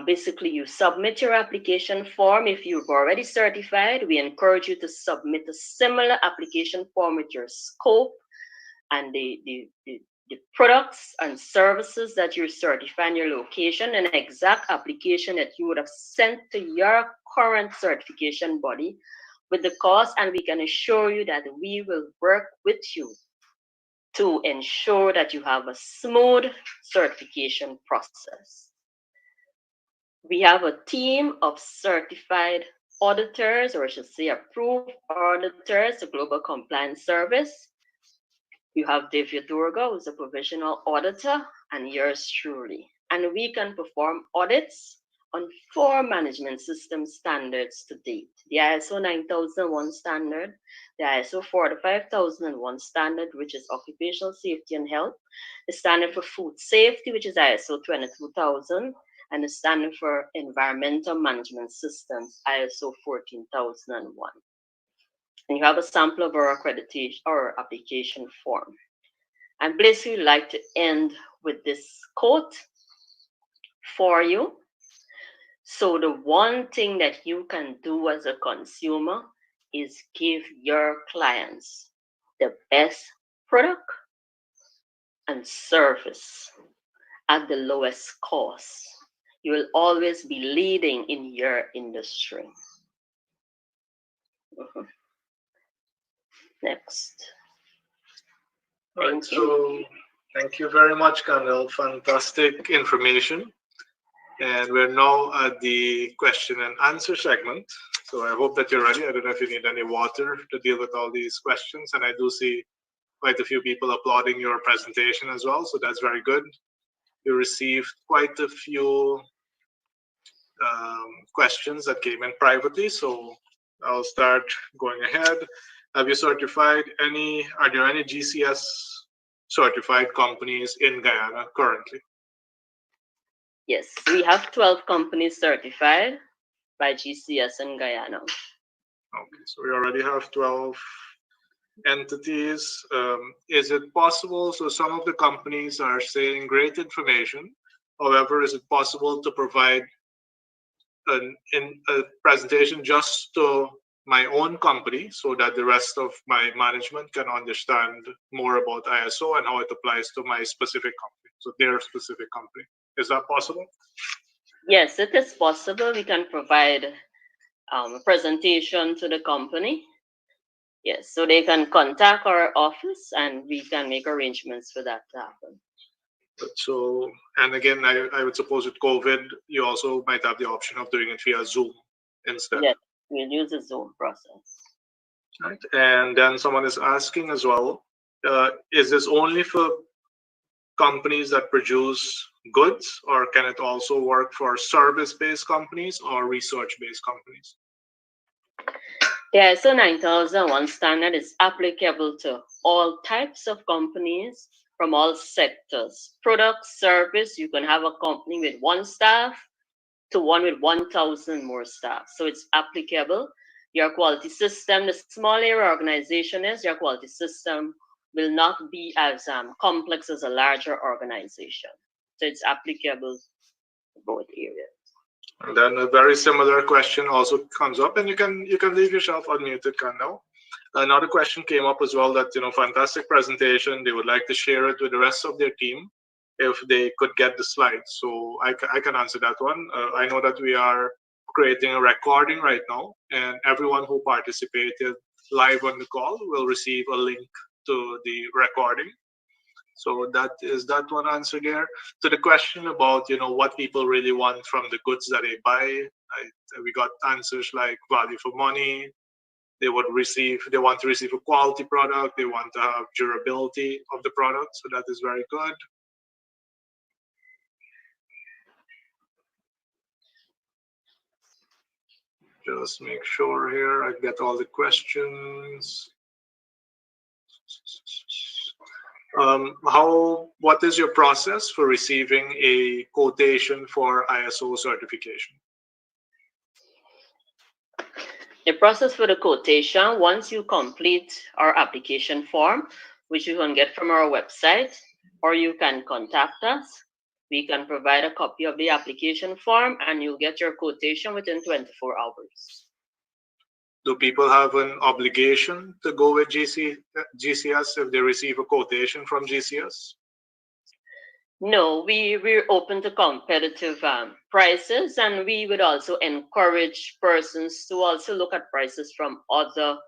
Basically, you submit your application form. If you've already certified, we encourage you to submit a similar application form with your scope and the products and services that you're certifying, your location, and exact application that you would have sent to your current certification body with the cost, and we can assure you that we will work with you to ensure that you have a smooth certification process. We have a team of certified auditors, or I should say approved auditors, the Global Compliance Service. You have David Durga, who's a provisional auditor, and yours truly. And we can perform audits on 4 management system standards to date: the ISO 9001 standard, the ISO 45001 standard, which is occupational safety and health, the standard for food safety, which is ISO 22000, and the standard for environmental management systems, ISO 14001. And you have a sample of our accreditation or application form. And basically like to end with this quote for you. So the one thing that you can do as a consumer is give your clients the best product and service at the lowest cost. You will always be leading in your industry. Next. Right. So thank you very much, Kandel. Fantastic information. And we're now at the question and answer segment. So I hope that you're ready. I don't know if you need any water to deal with all these questions. And I do see quite a few people applauding your presentation as well. So that's very good. You received quite a few questions that came in privately. So I'll start going ahead. Have you certified are there any GCS certified companies in Guyana currently? Yes, we have 12 companies certified by GCS in Guyana. Okay, so we already have 12 entities. Is it possible? So some of the companies are saying great information. However, is it possible to provide a presentation just to my own company so that the rest of my management can understand more about ISO and how it applies to my specific company, so their specific company? Is that possible? Yes, it is possible. We can provide a presentation to the company. Yes, so they can contact our office and we can make arrangements for that to happen. So, and again, I would suppose with COVID, you also might have the option of doing it via Zoom instead. Yes, we'll use the Zoom process. Right. And then someone is asking as well, is this only for companies that produce goods, or can it also work for service-based companies or research-based companies? The ISO 9001 standard is applicable to all types of companies from all sectors. Product, service, you can have a company with 1 staff to one with 1,000 more staff. So it's applicable. Your quality system, the smaller your organization is, your quality system will not be as complex as a larger organization. So it's applicable to both areas. And then a very similar question also comes up, and you can leave yourself unmuted, Kandel. Another question came up as well that, fantastic presentation. They would like to share it with the rest of their team if they could get the slides. So I can answer that one. I know that we are creating a recording right now, and everyone who participated live on the call will receive a link to the recording. So that is that one answer there. To the question about what people really want from the goods that they buy, we got answers like value for money, they want to receive a quality product, they want to have durability of the product, so that is very good. Just make sure here I get all the questions. What is your process for receiving a quotation for ISO certification? The process for the quotation, once you complete our application form, which you can get from our website, or you can contact us, we can provide a copy of the application form and you'll get your quotation within 24 hours. Do people have an obligation to go with GCS if they receive a quotation from GCS? No, we're open to competitive prices, and we would also encourage persons to also look at prices from other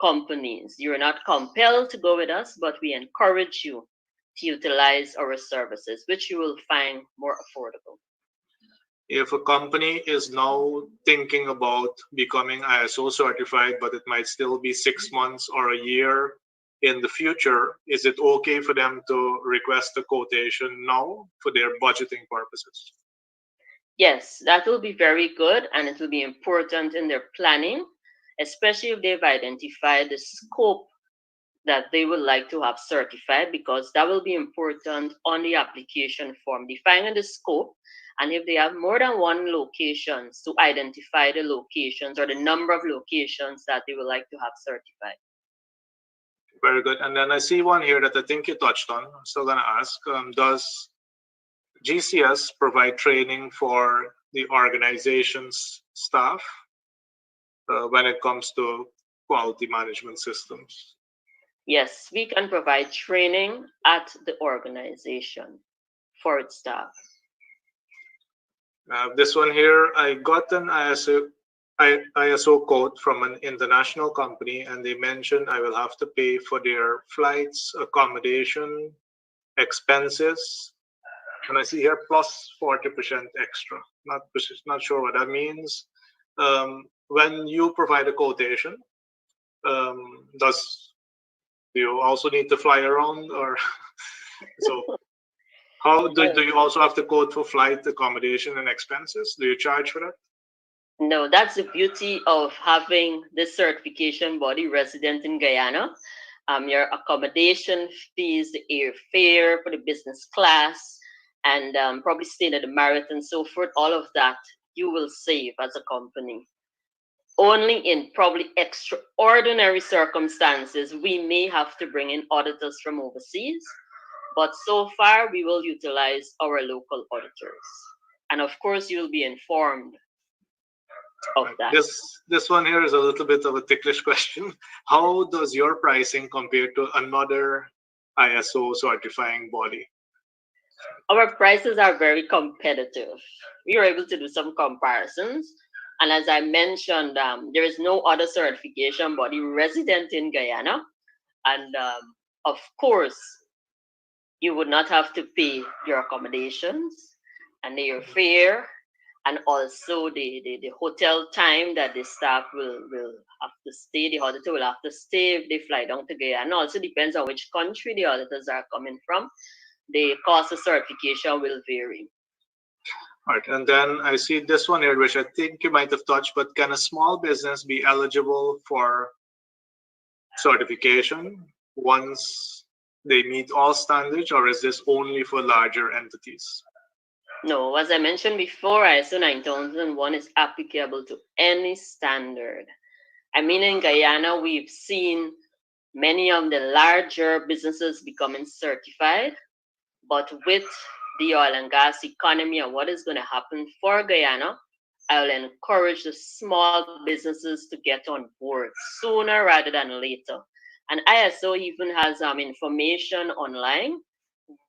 companies. You're not compelled to go with us, but we encourage you to utilize our services, which you will find more affordable. If a company is now thinking about becoming ISO certified, but it might still be 6 months or a year in the future, is it okay for them to request a quotation now for their budgeting purposes? Yes, that will be very good, and it will be important in their planning, especially if they've identified the scope that they would like to have certified, because that will be important on the application form, defining the scope. And if they have more than one locations, to identify the locations or the number of locations that they would like to have certified. Very good. And then I see one here that I think you touched on. I'm still going to ask, does GCS provide training for the organization's staff when it comes to quality management systems? Yes, we can provide training at the organization for its staff. This one here, I got an ISO quote from an international company, and they mentioned I will have to pay for their flights, accommodation, expenses, and I see here plus 40% extra. Not sure what that means. When you provide a quotation, do you also need to fly around, or so? How do you also have to quote for flight, accommodation, and expenses? Do you charge for that? No, that's the beauty of having this certification body resident in Guyana. Your accommodation fees, the airfare for the business class, and probably staying at the Marriott and so forth, all of that you will save as a company. Only in probably extraordinary circumstances, we may have to bring in auditors from overseas. But so far, we will utilize our local auditors. And of course, you'll be informed of that. This one here is a little bit of a ticklish question. How does your pricing compare to another ISO certifying body? Our prices are very competitive. We are able to do some comparisons. And as I mentioned, there is no other certification body resident in Guyana. And of course, you would not have to pay your accommodations and your fare, and also the hotel time that the staff will have to stay, the auditor will have to stay if they fly down to Guyana. Also depends on which country the auditors are coming from. The cost of certification will vary. All right, and then I see this one here, which I think you might have touched, but can a small business be eligible for certification once they meet all standards, or is this only for larger entities? No, as I mentioned before, ISO 9001 is applicable to any standard. I mean, in Guyana, we've seen many of the larger businesses becoming certified, but with the oil and gas economy and what is going to happen for Guyana, I will encourage the small businesses to get on board sooner rather than later. And ISO even has information online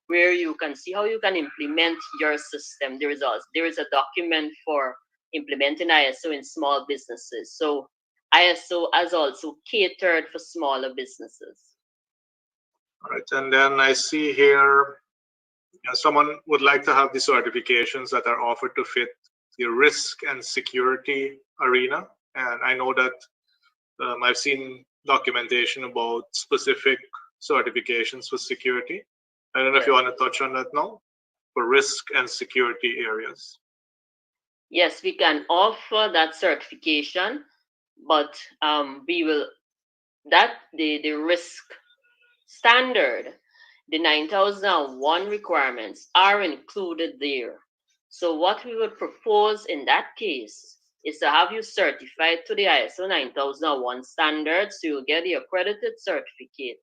where you can see how you can implement your system, the results. There is a document for implementing ISO in small businesses. So ISO has also catered for smaller businesses. All right, and then I see here someone would like to have the certifications that are offered to fit the risk and security arena. And I know that I've seen documentation about specific certifications for security. I don't know if you want to touch on that now, for risk and security areas. Yes, we can offer that certification, but we will the risk standard, the 9001 requirements are included there. So what we would propose in that case is to have you certified to the ISO 9001 standards, so you'll get the accredited certificate,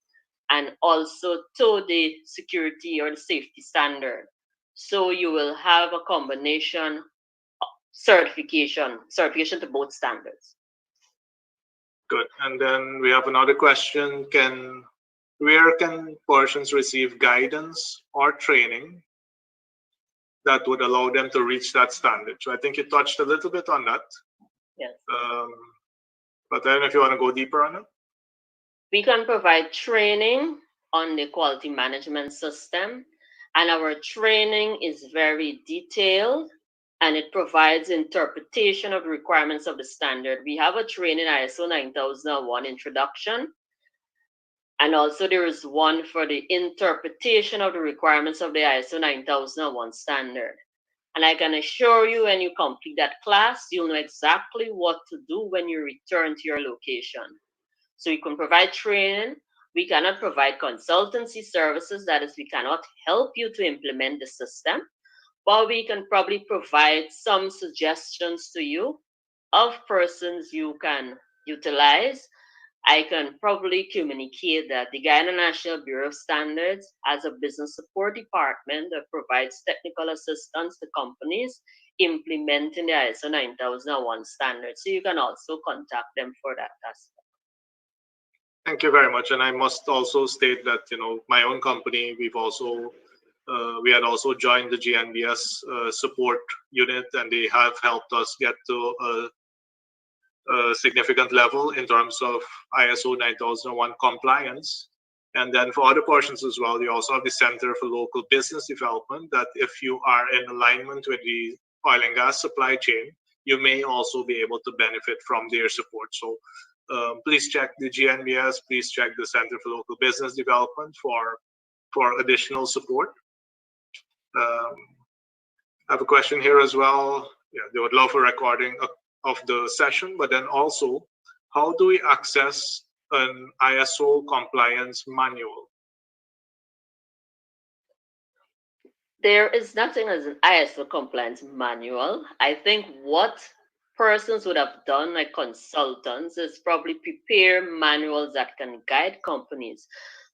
and also to the security or the safety standard. So you will have a combination certification to both standards. Good. And then we have another question. Where can persons receive guidance or training that would allow them to reach that standard? So I think you touched a little bit on that. Yes. But I don't know if you want to go deeper on it. We can provide training on the quality management system, and our training is very detailed, and it provides interpretation of the requirements of the standard. We have a training ISO 9001 introduction, and also there is one for the interpretation of the requirements of the ISO 9001 standard. And I can assure you, when you complete that class, you'll know exactly what to do when you return to your location. So we can provide training. We cannot provide consultancy services. That is, we cannot help you to implement the system, but we can probably provide some suggestions to you of persons you can utilize. I can probably communicate that the Guyana National Bureau of Standards has a business support department that provides technical assistance to companies implementing the ISO 9001 standards. So you can also contact them for that aspect. Thank you very much. And I must also state that, my own company, we had also joined the GNBS support unit, and they have helped us get to a significant level in terms of ISO 9001 compliance. And then for other portions as well, you also have the Center for Local Business Development, that if you are in alignment with the oil and gas supply chain, you may also be able to benefit from their support. So please check the GNBS, please check the Center for Local Business Development for additional support. I have a question here as well. Yeah, they would love a recording of the session, but then also, how do we access an ISO compliance manual? There is nothing as an ISO compliance manual. I think what persons would have done, like consultants, is probably prepare manuals that can guide companies.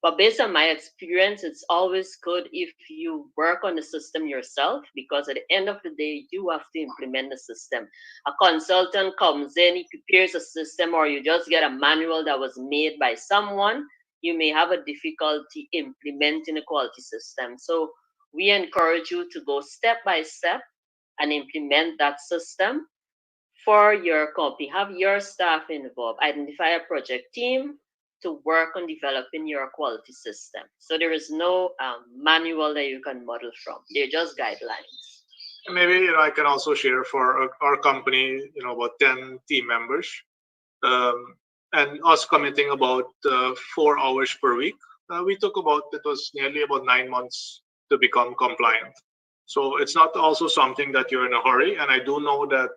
But based on my experience, it's always good if you work on the system yourself, because at the end of the day, you have to implement the system. A consultant comes in, he prepares a system, or you just get a manual that was made by someone, you may have a difficulty implementing a quality system. So we encourage you to go step by step and implement that system for your company. Have your staff involved. Identify a project team to work on developing your quality system. So there is no manual that you can model from. They're just guidelines. Maybe I can also share for our company, about 10 team members, and us committing about 4 hours per week. We took it was nearly about 9 months to become compliant. So it's not also something that you're in a hurry. And I do know that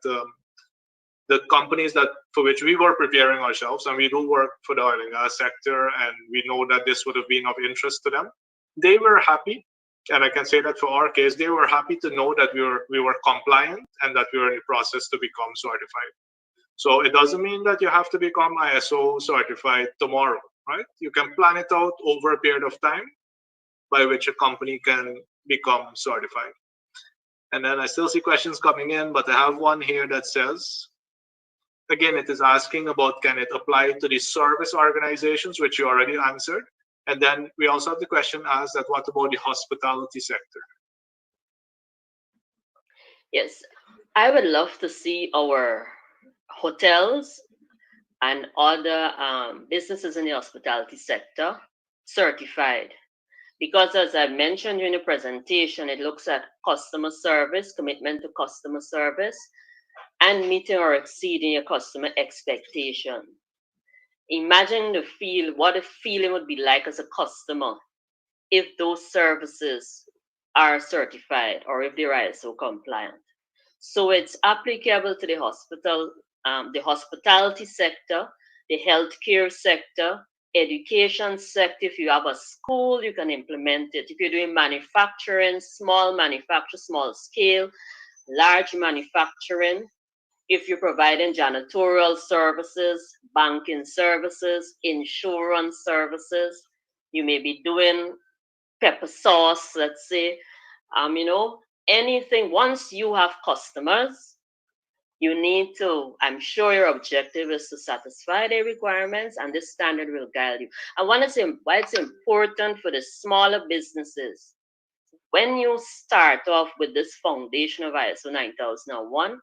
the companies for which we were preparing ourselves, and we do work for the oil and gas sector, and we know that this would have been of interest to them, they were happy. And I can say that for our case, they were happy to know that we were compliant and that we were in the process to become certified. So it doesn't mean that you have to become ISO certified tomorrow, right? You can plan it out over a period of time by which a company can become certified. And then I still see questions coming in, but I have one here that says, again, it is asking about, can it apply to the service organizations, which you already answered. And then we also have the question asked that, what about the hospitality sector? Yes, I would love to see our hotels and other businesses in the hospitality sector certified. Because as I mentioned during the presentation, it looks at customer service, commitment to customer service, and meeting or exceeding your customer expectation. Imagine what the feeling would be like as a customer if those services are certified or if they're ISO compliant. So it's applicable to the hospitality sector, the healthcare sector, education sector. If you have a school, you can implement it. If you're doing manufacturing, small scale, large manufacturing, if you're providing janitorial services, banking services, insurance services, you may be doing pepper sauce, let's say, you know, anything. Once you have customers, you need to, I'm sure your objective is to satisfy their requirements, and this standard will guide you. And why it's important for the smaller businesses. When you start off with this foundation of ISO 9001,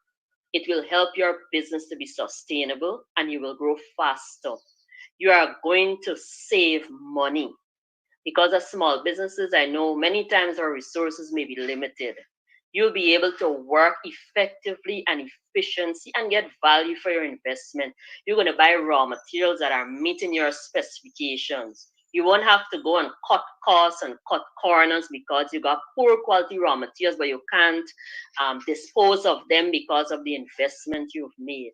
it will help your business to be sustainable and you will grow faster. You are going to save money because as small businesses, I know many times our resources may be limited. You'll be able to work effectively and efficiency and get value for your investment. You're going to buy raw materials that are meeting your specifications. You won't have to go and cut costs and cut corners because you got poor quality raw materials, but you can't dispose of them because of the investment you've made.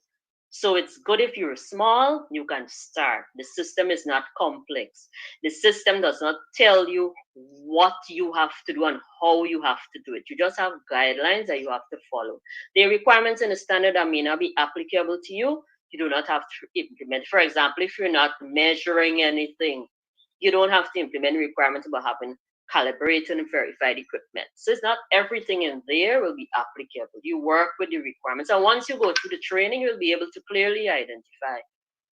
So it's good if you're small, you can start. The system is not complex. The system does not tell you what you have to do and how you have to do it. You just have guidelines that you have to follow. The requirements in the standard that may not be applicable to you, you do not have to implement. For example, if you're not measuring anything, you don't have to implement requirements about having calibrated and verified equipment. So it's not everything in there will be applicable. You work with the requirements. And once you go through the training, you'll be able to clearly identify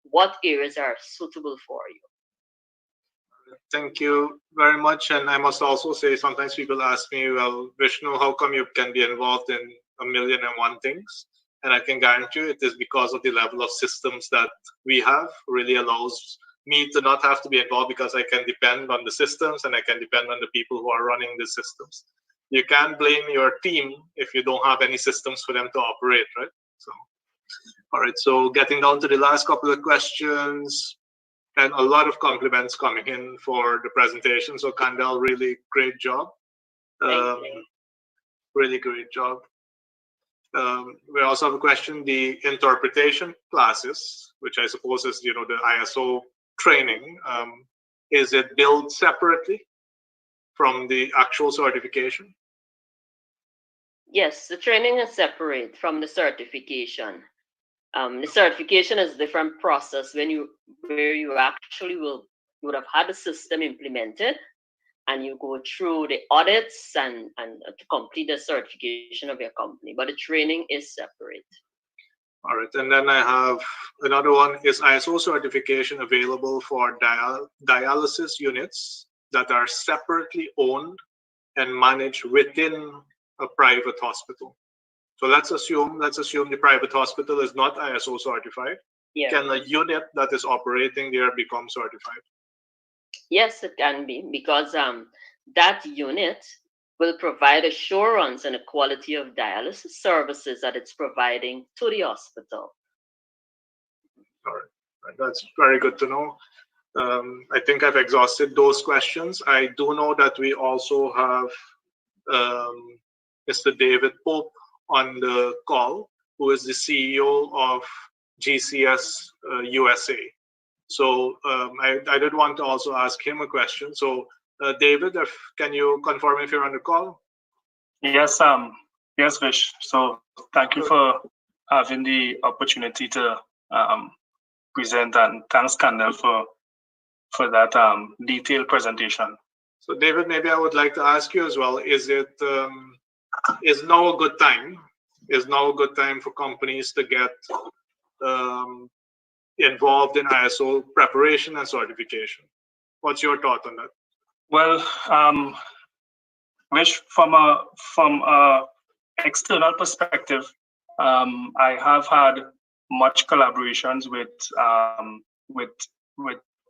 what areas are suitable for you. Thank you very much. And I must also say, sometimes people ask me, well, Vishnu, how come you can be involved in 1,000,001 things? And I can guarantee you it is because of the level of systems that we have really allows me to not have to be involved because I can depend on the systems and I can depend on the people who are running the systems. You can't blame your team if you don't have any systems for them to operate, right? So, all right. So getting down to the last couple of questions, and a lot of compliments coming in for the presentation. So Kandel, really great job. Really great job. We also have a question, the interpretation classes, which I suppose is, you know, the ISO training. Is it billed separately from the actual certification? Yes, the training is separate from the certification. The certification is a different process where you actually would have had a system implemented and you go through the audits and to complete the certification of your company. But the training is separate. All right, and then I have another one. Is ISO certification available for dialysis units that are separately owned and managed within a private hospital? So let's assume the private hospital is not ISO certified. Yeah. Can a unit that is operating there become certified? Yes, it can be, because that unit will provide assurance and a quality of dialysis services that it's providing to the hospital. All right, that's very good to know. I think I've exhausted those questions. I do know that we also have Mr. David Pope on the call, who is the CEO of GCS USA. So I did want to also ask him a question. So David, can you confirm if you're on the call? Yes, yes, Vish. So thank you for having the opportunity to present, and thanks, Kandel, for that detailed presentation. So David, maybe I would like to ask you as well, is now a good time? Is now a good time for companies to get involved in ISO preparation and certification? What's your thought on that? Well, Vish, from a external perspective, I have had much collaborations with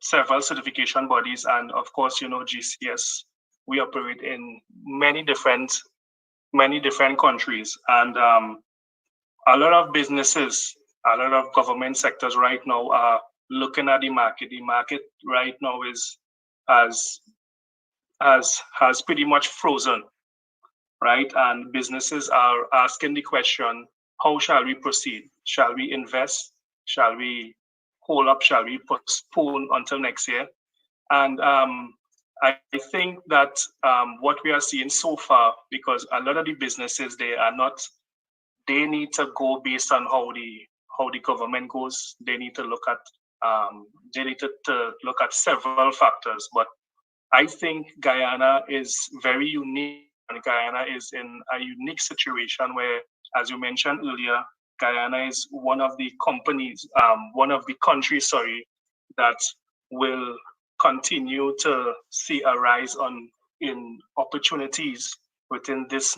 several certification bodies, and of course, you know, GCS. We operate in many different countries, and a lot of businesses, a lot of government sectors right now are looking at the market right now is has pretty much frozen, right? And businesses are asking the question, how shall we proceed? Shall we invest? Shall we hold up? Shall we postpone until next year? And I think that what we are seeing so far, because a lot of the businesses, they need to go based on how the government goes. They need to look at look at several factors. But I think Guyana is very unique, and Guyana is in a unique situation where, as you mentioned earlier, Guyana is one of the countries, that will continue to see a rise in opportunities within this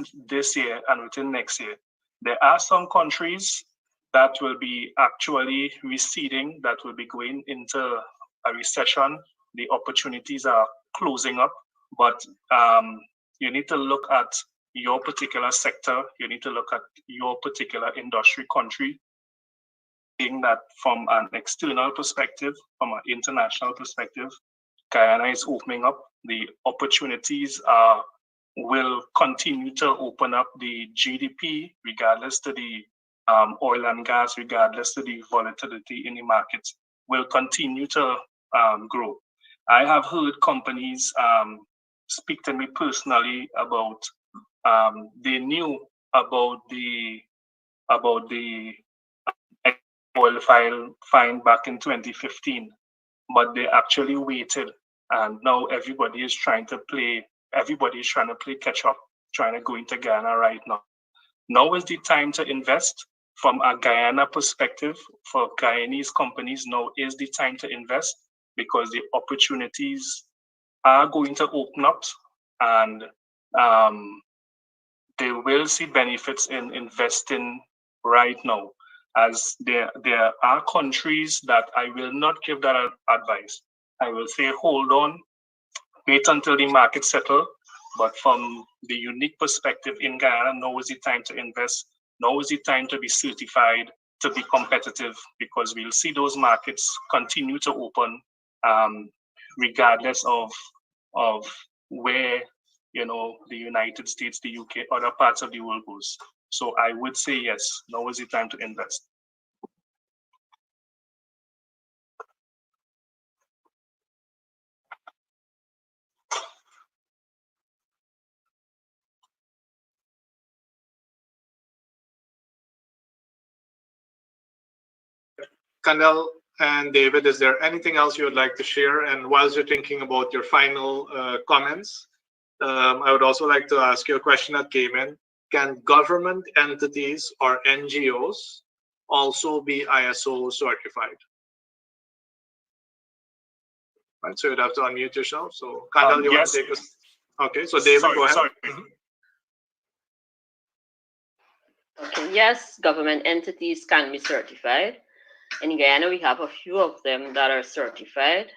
year and within next year. There are some countries that will be actually receding, that will be going into a recession. The opportunities are closing up, but you need to look at your particular sector. You need to look at your particular industry, country. Seeing that from an external perspective, from an international perspective, Guyana is opening up. The opportunities will continue to open up. The GDP, regardless to the oil and gas, regardless to the volatility in the markets, will continue to grow. I have heard companies speak to me personally about they knew about the oil fine back in 2015, but they actually waited, and now everybody is trying to play catch up, trying to go into Guyana right now. Now is the time to invest. From a Guyana perspective, for Guyanese companies, now is the time to invest, because the opportunities are going to open up, and they will see benefits in investing right now. As there are countries that I will not give that advice. I will say, hold on, wait until the market settle. But from the unique perspective in Guyana, now is the time to invest. Now is the time to be certified, to be competitive, because we'll see those markets continue to open, regardless of where the United States, the UK, other parts of the world goes. So I would say yes, now is the time to invest. Kandel and David, is there anything else you would like to share? And whilst you're thinking about your final comments, I would also like to ask you a question that came in. Can government entities or NGOs also be ISO certified? Right, so you'd have to unmute yourself. So Kandel, you yes. want to take us? Okay, so David, go ahead. Sorry. Okay, yes, government entities can be certified. In Guyana, we have a few of them that are certified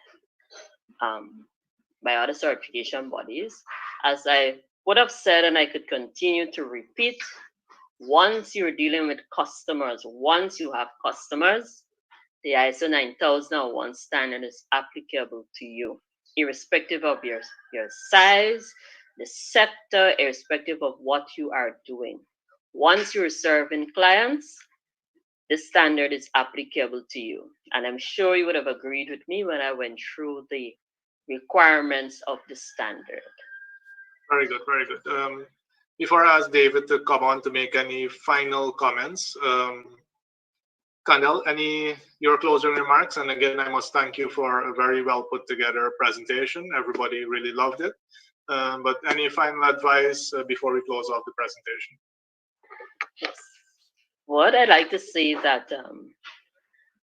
by other certification bodies. As I would have said, and I could continue to repeat, once you're dealing with customers, once you have customers, the ISO 9001 standard is applicable to you, irrespective of your size, the sector, irrespective of what you are doing. Once you're serving clients, the standard is applicable to you. And I'm sure you would have agreed with me when I went through the requirements of the standard. Very good, very good. Before I ask David to come on to make any final comments, Kandel, your closing remarks? And again, I must thank you for a very well put together presentation. Everybody really loved it. But any final advice before we close off the presentation? Yes. What I'd like to say is that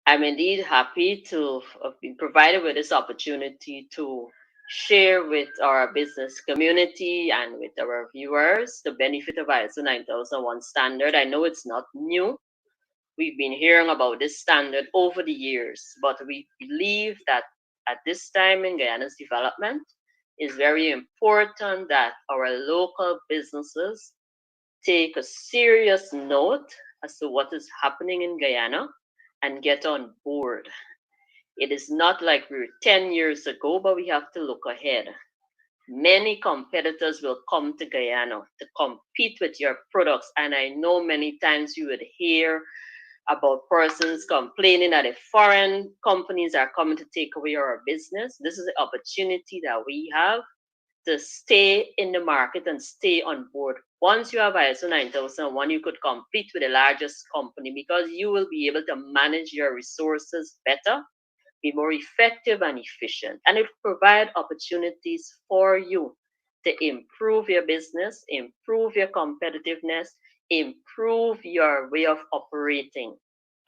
I'm indeed happy to have been provided with this opportunity to share with our business community and with our viewers the benefit of ISO 9001 standard. I know it's not new. We've been hearing about this standard over the years, but we believe that at this time in Guyana's development, it's very important that our local businesses take a serious note as to what is happening in Guyana and get on board. It is not like we were 10 years ago, but we have to look ahead. Many competitors will come to Guyana to compete with your products. And I know many times you would hear about persons complaining that the foreign companies are coming to take away our business. This is the opportunity that we have to stay in the market and stay on board. Once you have ISO 9001, you could compete with the largest company because you will be able to manage your resources better, be more effective and efficient. And it will provide opportunities for you to improve your business, improve your competitiveness, improve your way of operating.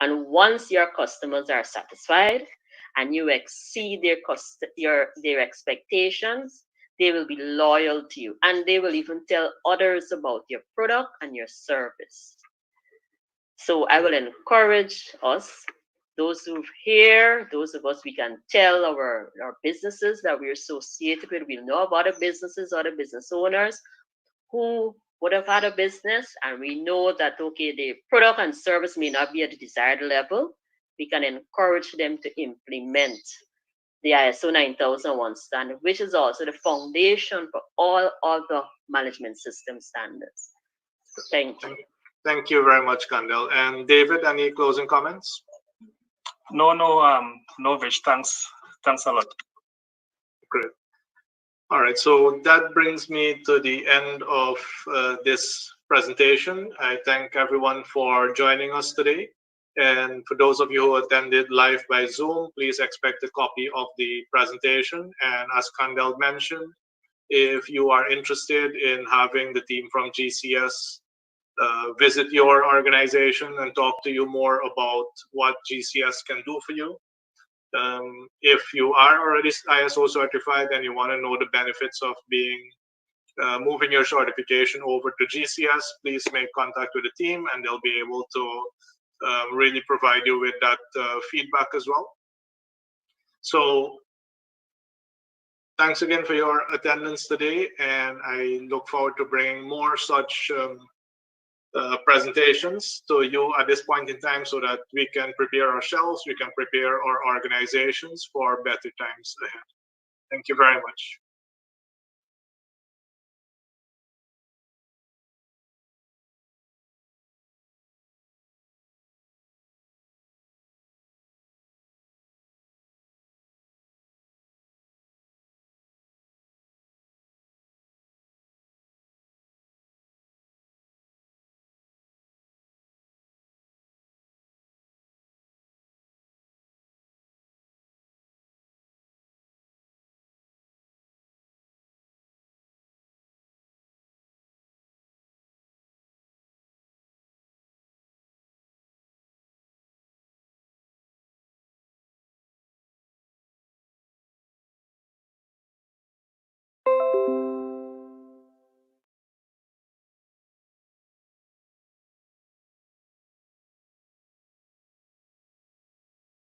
And once your customers are satisfied and you exceed their expectations, they will be loyal to you and they will even tell others about your product and your service. So I will encourage us, those who here, those of us we can tell our businesses that we're associated with, we know about the businesses, other business owners who would have had a business, and we know that, okay, the product and service may not be at the desired level. We can encourage them to implement the ISO 9001 standard, which is also the foundation for all other management system standards. Thank you. Thank you very much, Kandel. And David, any closing comments? No, Vish. Thanks a lot. Great. All right, so that brings me to the end of this presentation. I thank everyone for joining us today. And for those of you who attended live by Zoom, please expect a copy of the presentation. And as Kandel mentioned, if you are interested in having the team from GCS visit your organization and talk to you more about what GCS can do for you. If you are already ISO certified and you want to know the benefits of moving your certification over to GCS, please make contact with the team and they'll be able to really provide you with that feedback as well. So thanks again for your attendance today, and I look forward to bringing more such presentations to you at this point in time so that we can prepare ourselves, we can prepare our organizations for better times ahead. Thank you very much.